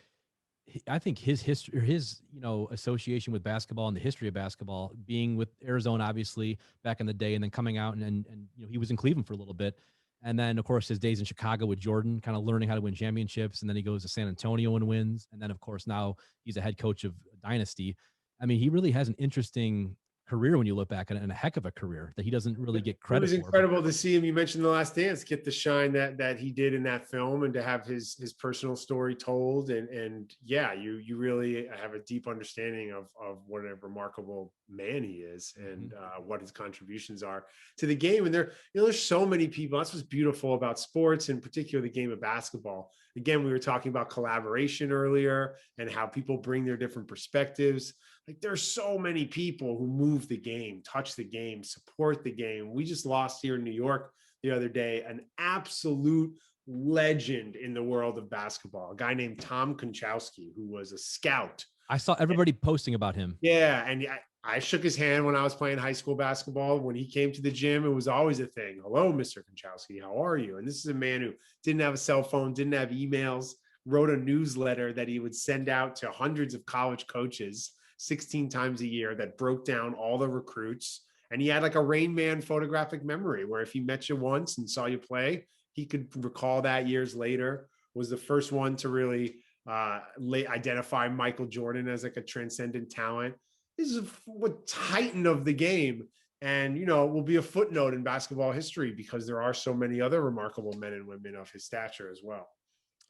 I think his history, his association with basketball and the history of basketball, being with Arizona obviously back in the day, and then coming out and he was in Cleveland for a little bit, and then of course his days in Chicago with Jordan, kind of learning how to win championships, and then he goes to San Antonio and wins, and then of course now he's a head coach of a dynasty. I mean, he really has an interesting career when you look back at it, and a heck of a career that he doesn't really get credit for. It was incredible to see him. You mentioned The Last Dance, get the shine that he did in that film, and to have his personal story told. And yeah, you really have a deep understanding of what a remarkable man he is, and what his contributions are to the game. And there's so many people. That's what's beautiful about sports, in particular the game of basketball. Again, we were talking about collaboration earlier and how people bring their different perspectives. Like, there's so many people who move the game, touch the game, support the game. We just lost here in New York the other day an absolute legend in the world of basketball, a guy named Tom Konchowski, who was a scout. I saw everybody posting about him. Yeah, and I shook his hand when I was playing high school basketball. When he came to the gym, it was always a thing. Hello, Mr. Konchowski, how are you? And this is a man who didn't have a cell phone, didn't have emails, wrote a newsletter that he would send out to hundreds of college coaches 16 times a year that broke down all the recruits. And he had like a Rain Man photographic memory, where if he met you once and saw you play, he could recall that years later. Was the first one to really identify Michael Jordan as like a transcendent talent. This is what titan of the game. And, will be a footnote in basketball history, because there are so many other remarkable men and women of his stature as well.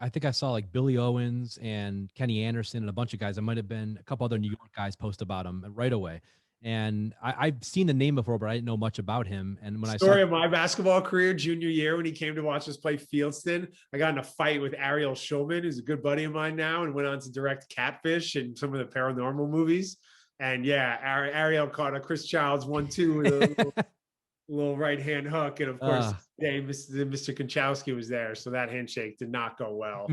I think I saw like Billy Owens and Kenny Anderson and a bunch of guys. There might have been a couple other New York guys post about him right away. And I've seen the name before, but I didn't know much about him. And when Story of my basketball career, junior year, when he came to watch us play Fieldston, I got in a fight with Ariel Schulman, who's a good buddy of mine now, and went on to direct Catfish and some of the paranormal movies. And yeah, Ariel caught a Chris Childs 1-2 with a little right hand hook, and of course, Mr. Konchowski was there, so that handshake did not go well.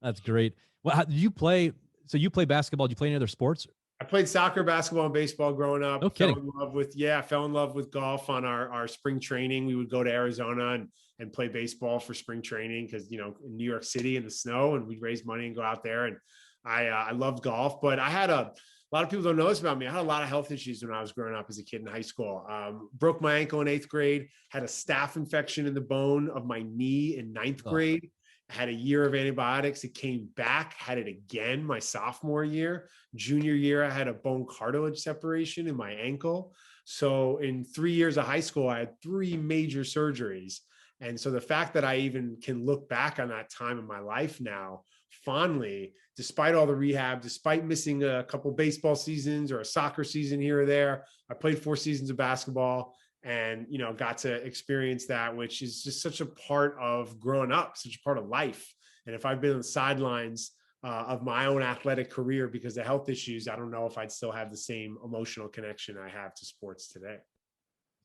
That's great. Well, how, did you play? So you play basketball? Did you play any other sports? I played soccer, basketball, and baseball growing up. No kidding. Fell in love with golf on our spring training. We would go to Arizona and play baseball for spring training, because in New York City in the snow, and we'd raise money and go out there. And I loved golf, but I had a lot of people don't know this about me. I had a lot of health issues when I was growing up as a kid in high school. Broke my ankle in 8th grade, had a staph infection in the bone of my knee in 9th grade. Had a year of antibiotics. It came back, had it again my sophomore year. Junior year, I had a bone cartilage separation in my ankle. So in 3 years of high school, I had 3 major surgeries. And so the fact that I even can look back on that time in my life now fondly, despite all the rehab, despite missing a couple baseball seasons or a soccer season here or there, I played 4 seasons of basketball, and got to experience that, which is just such a part of growing up, such a part of life. And if I've been on the sidelines of my own athletic career because of health issues, I don't know if I'd still have the same emotional connection I have to sports today.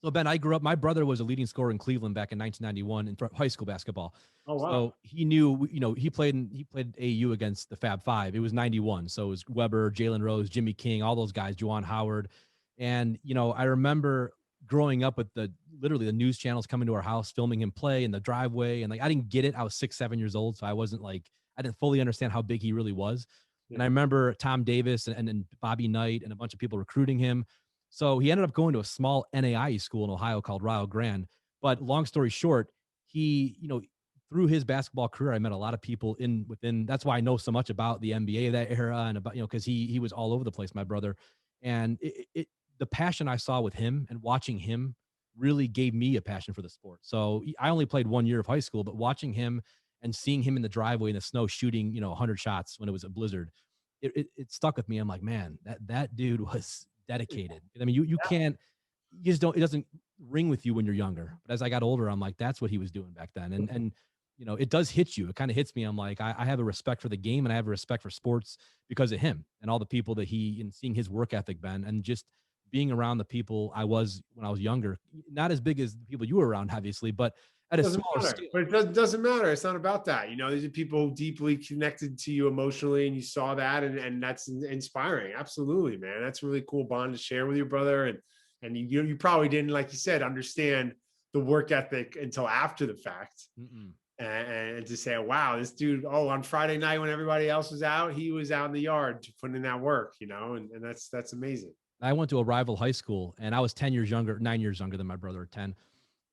So Ben, I grew up, my brother was a leading scorer in Cleveland back in 1991 in high school basketball. Oh, wow. So he knew, he played AU against the Fab Five. It was 91. So it was Weber, Jalen Rose, Jimmy King, all those guys, Juwan Howard. And, I remember growing up with literally the news channels coming to our house, filming him play in the driveway. And I didn't get it. I was 6, 7 years old. So I wasn't I didn't fully understand how big he really was. Yeah. And I remember Tom Davis and Bobby Knight and a bunch of people recruiting him. So he ended up going to a small NAIA school in Ohio called Rio Grande. But long story short, he, through his basketball career, I met a lot of people within. That's why I know so much about the NBA of that era, and about, because he was all over the place, my brother. And the passion I saw with him and watching him really gave me a passion for the sport. So I only played 1 year of high school, but watching him and seeing him in the driveway in the snow shooting, 100 shots when it was a blizzard, it stuck with me. I'm like, man, that dude was dedicated. I mean, you can't, you just don't, it doesn't ring with you when you're younger. But as I got older, I'm like, that's what he was doing back then. And it does hit you. It kind of hits me. I'm like, I have a respect for the game, and I have a respect for sports because of him and all the people that and seeing his work ethic, Ben, and just being around the people I was when I was younger, not as big as the people you were around, obviously, but at a Doesn't smaller matter, scale. but it doesn't matter. It's not about that. These are people deeply connected to you emotionally, and you saw that, and that's inspiring. Absolutely, man. That's a really cool bond to share with your brother. And you probably didn't, like you said, understand the work ethic until after the fact. Mm-mm. And to say, wow, this dude, on Friday night when everybody else was out, he was out in the yard putting in that work, and that's amazing. I went to a rival high school, and I was 10 years younger, 9 years younger than my brother, 10.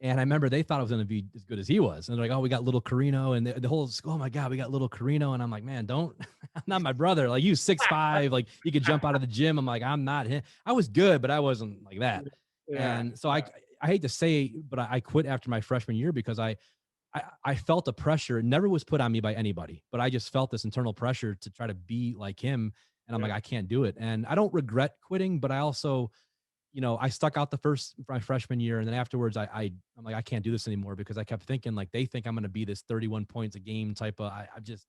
And I remember they thought I was going to be as good as he was. And they're like, oh, we got little Coreno. And the whole school, oh my God, we got little Coreno. And I'm like, man, I'm not my brother. Like, you 6'5", like you could jump out of the gym. I'm like, I'm not him. I was good, but I wasn't like that. Yeah. And so I hate to say, but I quit after my freshman year because I felt a pressure. It never was put on me by anybody, but I just felt this internal pressure to try to be like him. And I'm like, I can't do it. And I don't regret quitting, but I also, I stuck out my freshman year. And then afterwards I'm like, I can't do this anymore, because I kept thinking, like, they think I'm going to be this 31 points a game type of, I just,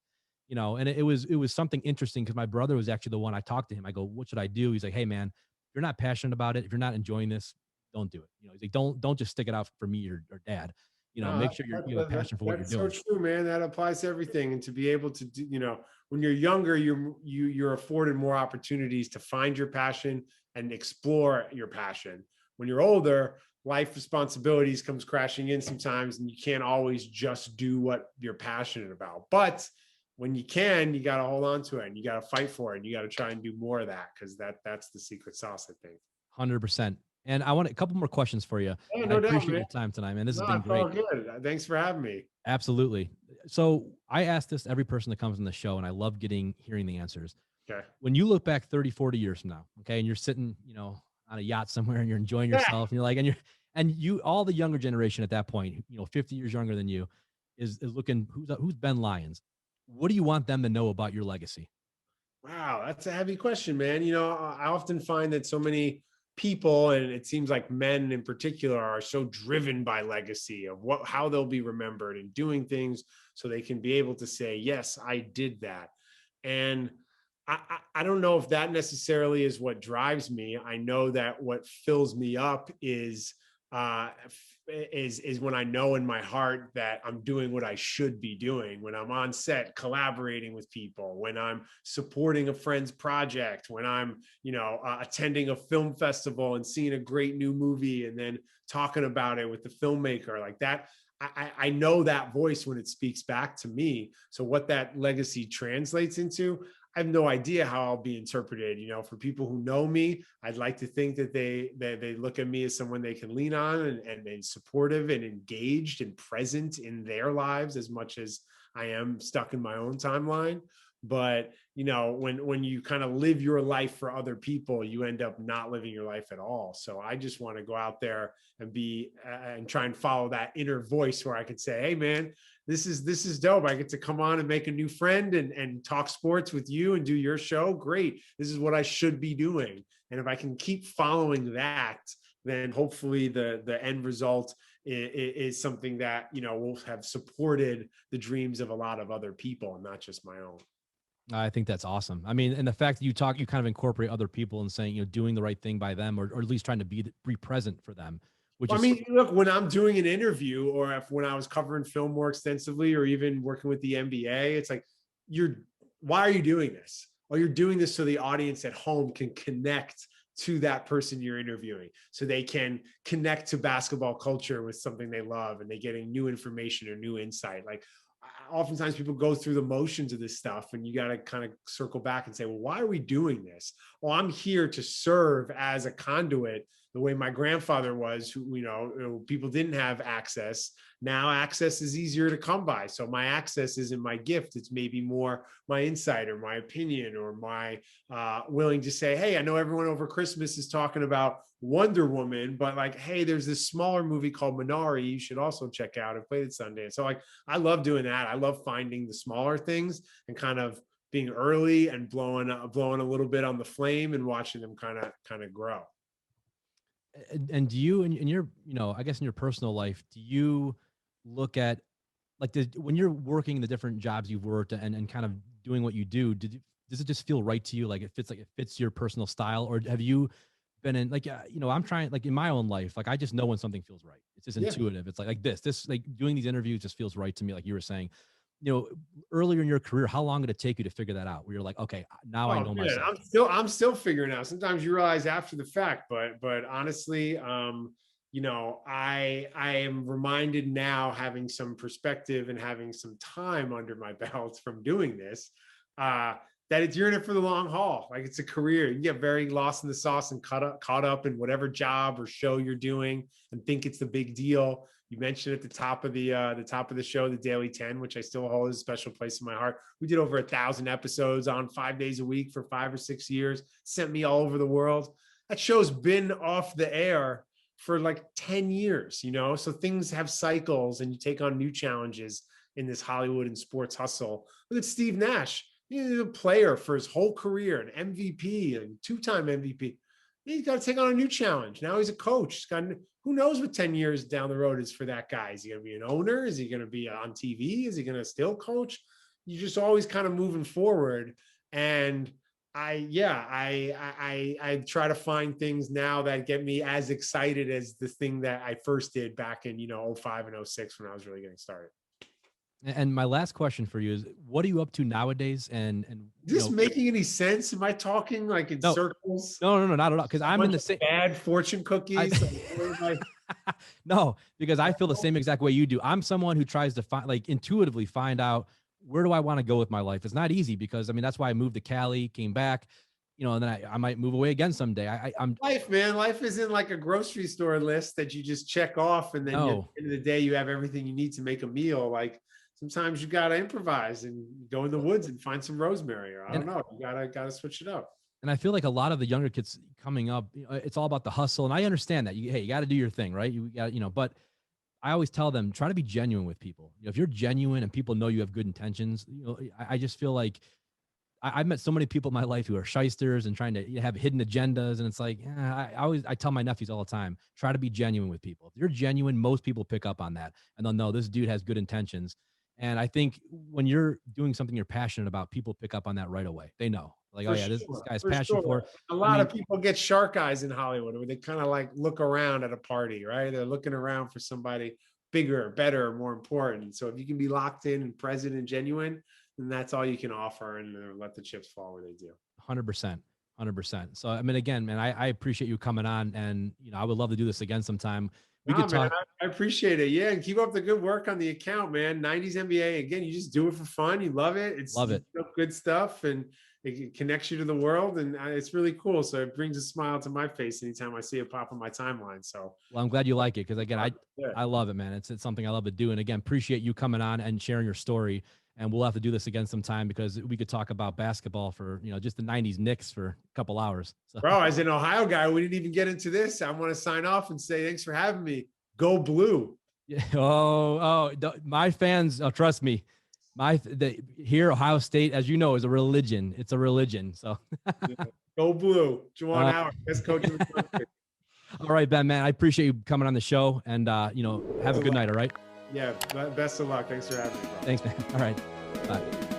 and it was something interesting, because my brother was actually the one. I talked to him. I go, what should I do? He's like, hey man, if you're not passionate about it, if you're not enjoying this, don't do it. He's like, don't just stick it out for me or dad, No, make sure you have a passion for what you're doing. That's so true, man. That applies to everything. And to be able to do, when you're younger, you're afforded more opportunities to find your passion and explore your passion. When you're older, life responsibilities comes crashing in sometimes, and you can't always just do what you're passionate about. But when you can, you got to hold on to it, and you got to fight for it, and you got to try and do more of that, because that's the secret sauce, I think. 100%. And I want a couple more questions for you. Yeah, I no doubt, appreciate man. your time tonight, man. This has No, been it's all great. good. Thanks for having me. Absolutely. So I ask this to every person that comes on the show, and I love hearing the answers. Okay. When you look back 30, 40 years from now, okay, and you're sitting, on a yacht somewhere, and you're enjoying yourself, and you're like, all the younger generation at that point, 50 years younger than you, is looking, who's Ben Lyons? What do you want them to know about your legacy? Wow, that's a heavy question, man. I often find that so many people, and it seems like men in particular, are so driven by legacy of how they'll be remembered, and doing things so they can be able to say, yes, I did that. And I don't know if that necessarily is what drives me. I know that what fills me up is when I know in my heart that I'm doing what I should be doing, when I'm on set collaborating with people, when I'm supporting a friend's project, when I'm attending a film festival and seeing a great new movie and then talking about it with the filmmaker, like that. I know that voice when it speaks back to me. So what that legacy translates into, I have no idea how I'll be interpreted. For people who know me, I'd like to think that they look at me as someone they can lean on, and supportive and engaged and present in their lives as much as I am stuck in my own timeline. But when you kind of live your life for other people, you end up not living your life at all. So I just want to go out there and and try and follow that inner voice where I could say, hey man, this is dope. I get to come on and make a new friend and talk sports with you and do your show. Great. This is what I should be doing. And if I can keep following that, then hopefully the end result is something that, will have supported the dreams of a lot of other people and not just my own. I think that's awesome. I mean, and the fact that you kind of incorporate other people and saying, doing the right thing by them, or at least trying to be present for them. I mean, look, when I'm doing an interview, or when I was covering film more extensively, or even working with the NBA, it's like, why are you doing this? Well, you're doing this so the audience at home can connect to that person you're interviewing, so they can connect to basketball culture with something they love, and they're getting new information or new insight. Like, oftentimes people go through the motions of this stuff, and you got to kind of circle back and say, well, why are we doing this? Well, I'm here to serve as a conduit the way my grandfather was, who, people didn't have access. Now access is easier to come by. So my access isn't my gift. It's maybe more my insight or my opinion or my willing to say, hey, I know everyone over Christmas is talking about Wonder Woman, but like, hey, there's this smaller movie called Minari you should also check out. I played it Sunday. So like, I love doing that. I love finding the smaller things and kind of being early and blowing a little bit on the flame and watching them kind of grow. And do you, in your, I guess in your personal life, do you look at like when you're working the different jobs you've worked and kind of doing what you do, does it just feel right to you? Like it fits your personal style, or have you been in like, I'm trying, like in my own life, like I just know when something feels right. It's just intuitive. It's like this, like doing these interviews just feels right to me. Like you were saying, earlier in your career, how long did it take you to figure that out? Where you're like, okay, now I know myself. I'm still figuring out. Sometimes you realize after the fact, but honestly, I am reminded now, having some perspective and having some time under my belt from doing this, that you're in it for the long haul. Like it's a career. You get very lost in the sauce and caught up in whatever job or show you're doing and think it's the big deal. You mentioned at the top of the show, the Daily 10, which I still hold a special place in my heart. We did over 1,000 episodes on 5 days a week for 5 or 6 years, sent me all over the world. That show's been off the air for like 10 years, so things have cycles and you take on new challenges in this Hollywood and sports hustle. Look at Steve Nash. He's a player for his whole career, an MVP, a 2-time MVP. He's got to take on a new challenge. Now he's a coach. Who knows what 10 years down the road is for that guy? Is he going to be an owner? Is he going to be on TV? Is he going to still coach? You're just always kind of moving forward. And I try to find things now that get me as excited as the thing that I first did back in, 05 and 06 when I was really getting started. And my last question for you is, what are you up to nowadays? And is this making any sense? Am I talking like in circles? No, not at all. Because I'm in the same bad fortune cookies. No, because I feel the same exact way you do. I'm someone who tries to intuitively find out, where do I want to go with my life? It's not easy because that's why I moved to Cali, came back, and then I might move away again someday. I'm life, man. Life isn't like a grocery store list that you just check off and then at the end of the day you have everything you need to make a meal. Like sometimes you gotta improvise and go in the woods and find some rosemary, or I don't know. You gotta switch it up. And I feel like a lot of the younger kids coming up, it's all about the hustle. And I understand that you got to do your thing, right? You got, but I always tell them, try to be genuine with people. If you're genuine and people know you have good intentions, I just feel like I've met so many people in my life who are shysters and trying to have hidden agendas. And it's like, I tell my nephews all the time, try to be genuine with people. If you're genuine, most people pick up on that and they'll know this dude has good intentions. And I think when you're doing something you're passionate about, people pick up on that right away. They know, like, this guy's passionate for. A lot of people get shark eyes in Hollywood where they kind of like look around at a party, right? They're looking around for somebody bigger, better, more important. So if you can be locked in and present and genuine, then that's all you can offer, and let the chips fall where they do. 100%. 100%. So, again, man, I appreciate you coming on, and, I would love to do this again sometime. We could talk. Man, I appreciate it. Yeah. And keep up the good work on the account, man. 90s NBA. Again, you just do it for fun. You love it. Love it. Good stuff. And it connects you to the world. And it's really cool. So it brings a smile to my face anytime I see it pop on my timeline. So, well, I'm glad you like it. Cause again, I love it, man. It's something I love to do. And again, appreciate you coming on and sharing your story. And we'll have to do this again sometime because we could talk about basketball for, just the 90s Knicks for a couple hours. So. Bro, as an Ohio guy, we didn't even get into this. I want to sign off and say, thanks for having me. Go Blue. My fans, trust me, here, Ohio State, as you know, is a religion. It's a religion. So Go Blue. Juwan Howard, best coach in the country. All right, Ben, man, I appreciate you coming on the show, and, have a good night. All right. Yeah. Best of luck. Thanks for having me, bro. Thanks, man. All right. Bye.